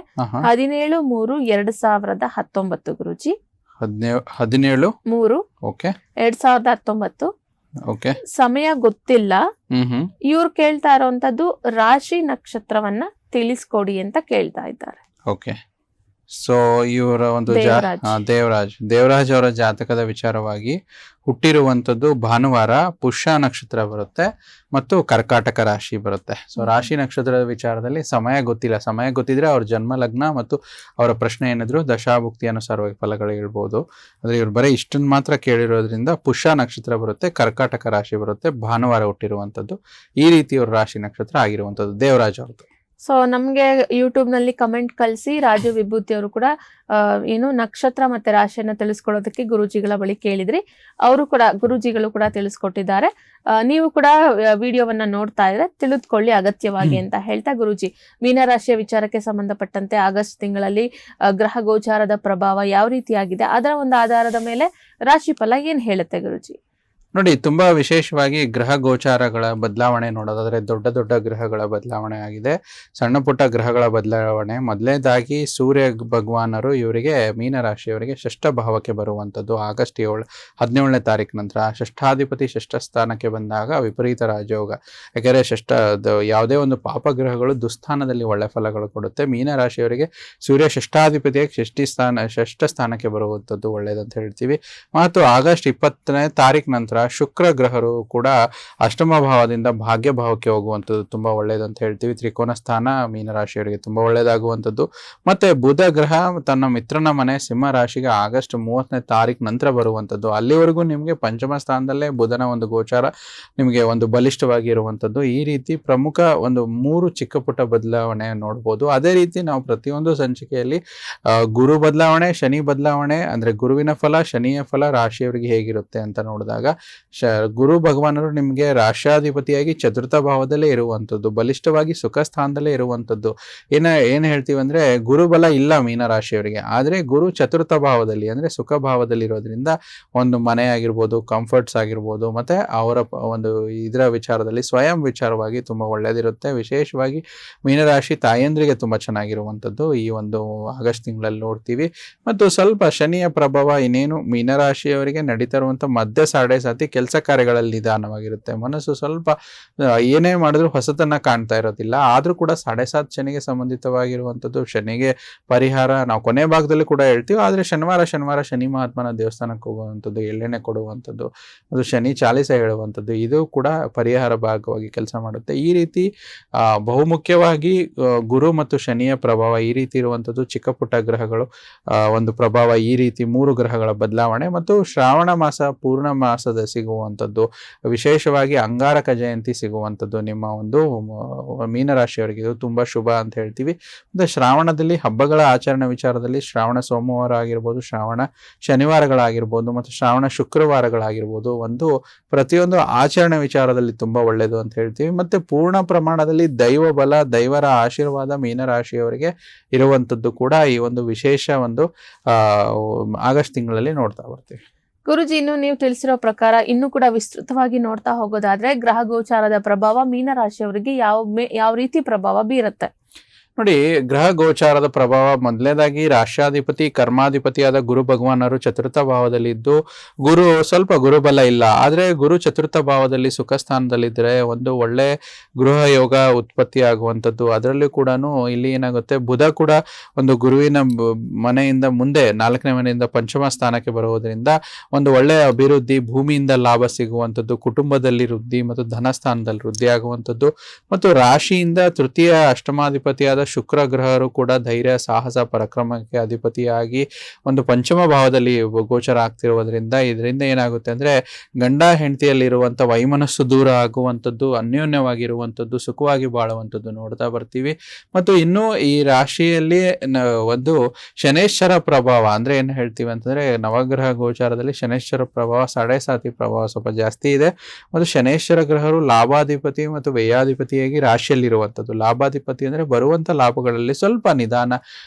17-3-2019 ಗುರುಜಿ. 17-3-2019. ಸಮಯ ಗೊತ್ತಿಲ್ಲ. ಇವ್ರು ಕೇಳ್ತಾ ಇರೋಂಥದ್ದು ರಾಶಿ ನಕ್ಷತ್ರವನ್ನ ತಿಳಿಸ್ಕೊಡಿ ಅಂತ ಕೇಳ್ತಾ ಇದ್ದಾರೆ. ಸೊ ಇವರ ಒಂದು ದೇವರಾಜ್ ಅವರ ಜಾತಕದ ವಿಚಾರವಾಗಿ ಹುಟ್ಟಿರುವಂತದ್ದು ಭಾನುವಾರ, ಪುಷ್ಯ ನಕ್ಷತ್ರ ಬರುತ್ತೆ ಮತ್ತು ಕರ್ಕಾಟಕ ರಾಶಿ ಬರುತ್ತೆ. ಸೊ ರಾಶಿ ನಕ್ಷತ್ರದ ವಿಚಾರದಲ್ಲಿ ಸಮಯ ಗೊತ್ತಿಲ್ಲ. ಸಮಯ ಗೊತ್ತಿದ್ರೆ ಅವ್ರ ಜನ್ಮ ಲಗ್ನ ಮತ್ತು ಅವರ ಪ್ರಶ್ನೆ ಏನಿದ್ರು ದಶಾಭುಕ್ತಿ ಅನುಸಾರವಾಗಿ ಫಲಗಳು ಹೇಳ್ಬೋದು. ಆದ್ರೆ ಇವ್ರು ಬರೀ ಇಷ್ಟನ್ನು ಮಾತ್ರ ಕೇಳಿರೋದ್ರಿಂದ ಪುಷ್ಯ ನಕ್ಷತ್ರ ಬರುತ್ತೆ, ಕರ್ಕಾಟಕ ರಾಶಿ ಬರುತ್ತೆ, ಭಾನುವಾರ ಹುಟ್ಟಿರುವಂತದ್ದು. ಈ ರೀತಿ ಅವ್ರ ರಾಶಿ ನಕ್ಷತ್ರ ಆಗಿರುವಂತದ್ದು ದೇವರಾಜ್ ಅವ್ರದ್ದು. ಸೊ ನಮ್ಗೆ ಯೂಟ್ಯೂಬ್ ನಲ್ಲಿ ಕಮೆಂಟ್ ಕಳಿಸಿ ರಾಜು ವಿಭೂತಿ ಅವರು ಕೂಡ ಏನು ನಕ್ಷತ್ರ ಮತ್ತೆ ರಾಶಿಯನ್ನ ತಿಳಿಸ್ಕೊಡೋದಕ್ಕೆ ಗುರೂಜಿಗಳ ಬಳಿ ಕೇಳಿದ್ರಿ. ಗುರೂಜಿಗಳು ಕೂಡ ತಿಳಿಸ್ಕೊಟ್ಟಿದ್ದಾರೆ. ನೀವು ಕೂಡ ವಿಡಿಯೋವನ್ನ ನೋಡ್ತಾ ಇದ್ರೆ ತಿಳಿದುಕೊಳ್ಳಿ ಅಗತ್ಯವಾಗಿ ಅಂತ ಹೇಳ್ತಾ, ಗುರೂಜಿ ಮೀನರಾಶಿಯ ವಿಚಾರಕ್ಕೆ ಸಂಬಂಧಪಟ್ಟಂತೆ ಆಗಸ್ಟ್ ತಿಂಗಳಲ್ಲಿ ಗ್ರಹ ಗೋಚಾರದ ಪ್ರಭಾವ ಯಾವ ರೀತಿಯಾಗಿದೆ, ಅದರ ಒಂದು ಆಧಾರದ ಮೇಲೆ ರಾಶಿ ಫಲ ಏನ್ ಹೇಳುತ್ತೆ ಗುರೂಜಿ? ನೋಡಿ, ತುಂಬಾ ವಿಶೇಷವಾಗಿ ಗ್ರಹ ಗೋಚಾರಗಳ ಬದಲಾವಣೆ ನೋಡೋದಾದ್ರೆ ದೊಡ್ಡ ದೊಡ್ಡ ಗ್ರಹಗಳ ಬದಲಾವಣೆ ಆಗಿದೆ, ಸಣ್ಣ ಪುಟ್ಟ ಗ್ರಹಗಳ ಬದಲಾವಣೆ. ಮೊದಲನೇದಾಗಿ ಸೂರ್ಯ ಭಗವಾನರು ಇವರಿಗೆ ಮೀನರಾಶಿಯವರಿಗೆ ಷಷ್ಠ ಭಾವಕ್ಕೆ ಬರುವಂಥದ್ದು ಆಗಸ್ಟ್ 17ನೇ ತಾರೀಕು ನಂತರ. ಷಷ್ಠಾಧಿಪತಿ ಷಷ್ಠ ಸ್ಥಾನಕ್ಕೆ ಬಂದಾಗ ವಿಪರೀತ ರಾಜಯೋಗ. ಯಾಕೆಂದರೆ ಯಾವುದೇ ಒಂದು ಪಾಪಗ್ರಹಗಳು ದುಸ್ಥಾನದಲ್ಲಿ ಒಳ್ಳೆ ಫಲಗಳು ಕೊಡುತ್ತೆ. ಮೀನರಾಶಿಯವರಿಗೆ ಸೂರ್ಯ ಷಷ್ಠಾಧಿಪತಿಯಾಗಿ ಷಷ್ಠ ಸ್ಥಾನಕ್ಕೆ ಬರುವಂಥದ್ದು ಒಳ್ಳೇದಂತ ಹೇಳ್ತೀವಿ. ಮತ್ತು ಆಗಸ್ಟ್ 20ನೇ ತಾರೀಕು ನಂತರ ಶುಕ್ರ ಗ್ರಹರು ಕೂಡ ಅಷ್ಟಮ ಭಾವದಿಂದ ಭಾಗ್ಯ ಭಾವಕ್ಕೆ ಹೋಗುವಂಥದ್ದು ತುಂಬಾ ಒಳ್ಳೇದಂತ ಹೇಳ್ತೀವಿ. ತ್ರಿಕೋನ ಸ್ಥಾನ ಮೀನರಾಶಿಯವರಿಗೆ ತುಂಬಾ ಒಳ್ಳೇದಾಗುವಂಥದ್ದು. ಮತ್ತೆ ಬುಧ ಗ್ರಹ ತನ್ನ ಮಿತ್ರನ ಮನೆ ಸಿಂಹ ರಾಶಿಗೆ ಆಗಸ್ಟ್ 30ನೇ ತಾರೀಕು ನಂತರ ಬರುವಂಥದ್ದು. ಅಲ್ಲಿವರೆಗೂ ನಿಮಗೆ ಪಂಚಮ ಸ್ಥಾನದಲ್ಲೇ ಬುಧನ ಒಂದು ಗೋಚಾರ ನಿಮಗೆ ಒಂದು ಬಲಿಷ್ಠವಾಗಿ ಇರುವಂಥದ್ದು. ಈ ರೀತಿ ಪ್ರಮುಖ ಒಂದು 3 ಚಿಕ್ಕ ಪುಟ್ಟ ಬದಲಾವಣೆ ನೋಡ್ಬೋದು. ಅದೇ ರೀತಿ ನಾವು ಪ್ರತಿಯೊಂದು ಸಂಚಿಕೆಯಲ್ಲಿ ಗುರು ಬದಲಾವಣೆ, ಶನಿ ಬದಲಾವಣೆ, ಅಂದ್ರೆ ಗುರುವಿನ ಫಲ, ಶನಿಯ ಫಲ ರಾಶಿಯವರಿಗೆ ಹೇಗಿರುತ್ತೆ ಅಂತ ನೋಡಿದಾಗ ಗುರು ಭಗವಾನರು ನಿಮಗೆ ರಾಷ್ಟ್ರಾಧಿಪತಿಯಾಗಿ ಚತುರ್ಥ ಭಾವದಲ್ಲೇ ಇರುವಂಥದ್ದು, ಬಲಿಷ್ಠವಾಗಿ ಸುಖ ಸ್ಥಾನದಲ್ಲೇ ಇರುವಂಥದ್ದು. ಏನ್ ಹೇಳ್ತೀವಿ ಅಂದ್ರೆ ಗುರುಬಲ ಇಲ್ಲ ಮೀನರಾಶಿಯವರಿಗೆ, ಆದ್ರೆ ಗುರು ಚತುರ್ಥ ಭಾವದಲ್ಲಿ ಅಂದ್ರೆ ಸುಖ ಭಾವದಲ್ಲಿ ಇರೋದ್ರಿಂದ ಒಂದು ಮನೆ ಆಗಿರ್ಬೋದು, ಕಂಫರ್ಟ್ಸ್ ಆಗಿರ್ಬೋದು, ಮತ್ತೆ ಅವರ ಒಂದು ಇದರ ವಿಚಾರದಲ್ಲಿ ಸ್ವಯಂ ವಿಚಾರವಾಗಿ ತುಂಬಾ ಒಳ್ಳೇದಿರುತ್ತೆ. ವಿಶೇಷವಾಗಿ ಮೀನರಾಶಿ ತಾಯಂದ್ರಿಗೆ ತುಂಬಾ ಚೆನ್ನಾಗಿರುವಂಥದ್ದು ಈ ಒಂದು ಆಗಸ್ಟ್ ತಿಂಗಳಲ್ಲಿ ನೋಡ್ತೀವಿ. ಮತ್ತು ಸ್ವಲ್ಪ ಶನಿಯ ಪ್ರಭಾವ ಇನ್ನೇನು ಮೀನರಾಶಿಯವರಿಗೆ ನಡೀತಾ ಇರುವಂತ ಮಧ್ಯ ಸಾಡೆ ಮಂಗಳಾತಿ ಕೆಲಸ ಕಾರ್ಯಗಳಲ್ಲಿ ನಿಧಾನವಾಗಿರುತ್ತೆ. ಮನಸ್ಸು ಸ್ವಲ್ಪ ಏನೇ ಮಾಡಿದ್ರು ಹೊಸತನ್ನ ಕಾಣ್ತಾ ಇರೋದಿಲ್ಲ. ಆದ್ರೂ ಕೂಡ 7.5 ಶನಿಗೆ ಸಂಬಂಧಿತವಾಗಿರುವಂಥದ್ದು. ಶನಿಗೆ ಪರಿಹಾರ ನಾವು ಕೊನೆ ಭಾಗದಲ್ಲಿ ಕೂಡ ಹೇಳ್ತೀವಿ. ಆದ್ರೆ ಶನಿವಾರ ಶನಿ ಮಹಾತ್ಮನ ದೇವಸ್ಥಾನಕ್ಕೆ ಹೋಗುವಂಥದ್ದು, ಎಳ್ಳೆಣ್ಣೆ ಕೊಡುವಂಥದ್ದು, ಅದು ಶನಿ ಚಾಲಿಸ ಹೇಳುವಂಥದ್ದು, ಇದು ಕೂಡ ಪರಿಹಾರ ಭಾಗವಾಗಿ ಕೆಲಸ ಮಾಡುತ್ತೆ. ಈ ರೀತಿ ಬಹುಮುಖ್ಯವಾಗಿ ಗುರು ಮತ್ತು ಶನಿಯ ಪ್ರಭಾವ ಈ ರೀತಿ ಇರುವಂಥದ್ದು. ಚಿಕ್ಕ ಪುಟ್ಟ ಗ್ರಹಗಳು ಒಂದು ಪ್ರಭಾವ ಈ ರೀತಿ 3 ಗ್ರಹಗಳ ಬದಲಾವಣೆ ಮತ್ತು ಶ್ರಾವಣ ಮಾಸ ಪೂರ್ಣ ಮಾಸದ ಸಿಗುವಂಥದ್ದು, ವಿಶೇಷವಾಗಿ ಅಂಗಾರಕ ಜಯಂತಿ ಸಿಗುವಂಥದ್ದು ನಿಮ್ಮ ಒಂದು ಮೀನರಾಶಿಯವರಿಗೆ ಇದು ತುಂಬಾ ಶುಭ ಅಂತ ಹೇಳ್ತೀವಿ. ಮತ್ತೆ ಶ್ರಾವಣದಲ್ಲಿ ಹಬ್ಬಗಳ ಆಚರಣೆ ವಿಚಾರದಲ್ಲಿ ಶ್ರಾವಣ ಸೋಮವಾರ ಆಗಿರ್ಬೋದು, ಶ್ರಾವಣ ಶನಿವಾರಗಳಾಗಿರ್ಬೋದು ಮತ್ತು ಶ್ರಾವಣ ಶುಕ್ರವಾರಗಳಾಗಿರ್ಬೋದು, ಒಂದು ಪ್ರತಿಯೊಂದು ಆಚರಣೆ ವಿಚಾರದಲ್ಲಿ ತುಂಬಾ ಒಳ್ಳೆಯದು ಅಂತ ಹೇಳ್ತೀವಿ. ಮತ್ತೆ ಪೂರ್ಣ ಪ್ರಮಾಣದಲ್ಲಿ ದೈವ ಬಲ, ದೈವರ ಆಶೀರ್ವಾದ ಮೀನರಾಶಿಯವರಿಗೆ ಇರುವಂಥದ್ದು ಕೂಡ ಈ ಒಂದು ವಿಶೇಷ ಒಂದು ಆಗಸ್ಟ್ ತಿಂಗಳಲ್ಲಿ ನೋಡ್ತಾ ಬರ್ತೀವಿ. ಗುರುಜಿ, ಇನ್ನು ನೀವು ತಿಳಿಸಿರೋ ಪ್ರಕಾರ ಇನ್ನೂ ಕೂಡ ವಿಸ್ತೃತವಾಗಿ ನೋಡ್ತಾ ಹೋಗೋದಾದ್ರೆ ಗ್ರಹ ಗೋಚಾರದ ಪ್ರಭಾವ ಮೀನರಾಶಿಯವರಿಗೆ ಯಾವ ರೀತಿ ಪ್ರಭಾವ ಬೀರುತ್ತೆ? ನೋಡಿ, ಗ್ರಹ ಗೋಚಾರದ ಪ್ರಭಾವ ಮೊದಲನೇದಾಗಿ ರಾಷ್ಟ್ರಾಧಿಪತಿ ಕರ್ಮಾಧಿಪತಿಯಾದ ಗುರು ಭಗವಾನರು ಚತುರ್ಥ ಭಾವದಲ್ಲಿ ಇದ್ದು, ಗುರು ಸ್ವಲ್ಪ ಗುರುಬಲ ಇಲ್ಲ, ಆದ್ರೆ ಗುರು ಚತುರ್ಥ ಭಾವದಲ್ಲಿ ಸುಖ ಸ್ಥಾನದಲ್ಲಿದ್ರೆ ಒಂದು ಒಳ್ಳೆ ಗೃಹ ಯೋಗ ಉತ್ಪತ್ತಿ ಆಗುವಂಥದ್ದು. ಅದರಲ್ಲೂ ಕೂಡ ಇಲ್ಲಿ ಏನಾಗುತ್ತೆ, ಬುಧ ಕೂಡ ಒಂದು ಗುರುವಿನ ಮನೆಯಿಂದ ಮುಂದೆ 4ನೇ ಮನೆಯಿಂದ ಪಂಚಮ ಸ್ಥಾನಕ್ಕೆ ಬರುವುದರಿಂದ ಒಂದು ಒಳ್ಳೆಯ ಅಭಿವೃದ್ಧಿ, ಭೂಮಿಯಿಂದ ಲಾಭ ಸಿಗುವಂಥದ್ದು, ಕುಟುಂಬದಲ್ಲಿ ವೃದ್ಧಿ ಮತ್ತು ಧನಸ್ಥಾನದಲ್ಲಿ ವೃದ್ಧಿ ಆಗುವಂಥದ್ದು. ಮತ್ತು ರಾಶಿಯಿಂದ ತೃತೀಯ ಅಷ್ಟಮಾಧಿಪತಿಯಾದ ಶುಕ್ರ ಗ್ರಹರು ಕೂಡ ಧೈರ್ಯ, ಸಾಹಸ, ಪರಾಕ್ರಮಕ್ಕೆ ಅಧಿಪತಿಯಾಗಿ ಒಂದು ಪಂಚಮ ಭಾವದಲ್ಲಿ ಗೋಚರ ಆಗ್ತಿರುವುದರಿಂದ ಇದರಿಂದ ಏನಾಗುತ್ತೆ ಅಂದ್ರೆ ಗಂಡ ಹೆಂಡತಿಯಲ್ಲಿರುವಂತ ವೈಮನಸ್ಸು ದೂರ ಆಗುವಂಥದ್ದು, ಅನ್ಯೋನ್ಯವಾಗಿರುವಂಥದ್ದು, ಸುಖವಾಗಿ ಬಾಳುವಂಥದ್ದು ನೋಡ್ತಾ ಬರ್ತೀವಿ. ಮತ್ತು ಇನ್ನು ಈ ರಾಶಿಯಲ್ಲಿ ಒಂದು ಶನೇಶ್ವರ ಪ್ರಭಾವ ಅಂದ್ರೆ ಏನ್ ಹೇಳ್ತೀವಿ ಅಂತಂದ್ರೆ, ನವಗ್ರಹ ಗೋಚಾರದಲ್ಲಿ ಶನೇಶ್ವರ ಪ್ರಭಾವ 7.5 ಪ್ರಭಾವ ಸ್ವಲ್ಪ ಜಾಸ್ತಿ ಇದೆ. ಮತ್ತು ಶನೇಶ್ವರ ಗ್ರಹರು ಲಾಭಾಧಿಪತಿ ಮತ್ತು ವ್ಯಯಾಧಿಪತಿಯಾಗಿ ರಾಶಿಯಲ್ಲಿರುವಂಥದ್ದು. ಲಾಭಾಧಿಪತಿ ಅಂದ್ರೆ ಬರುವಂತ ಲಾಭಗಳಲ್ಲಿ ಸ್ವಲ್ಪ ನಿಧಾನ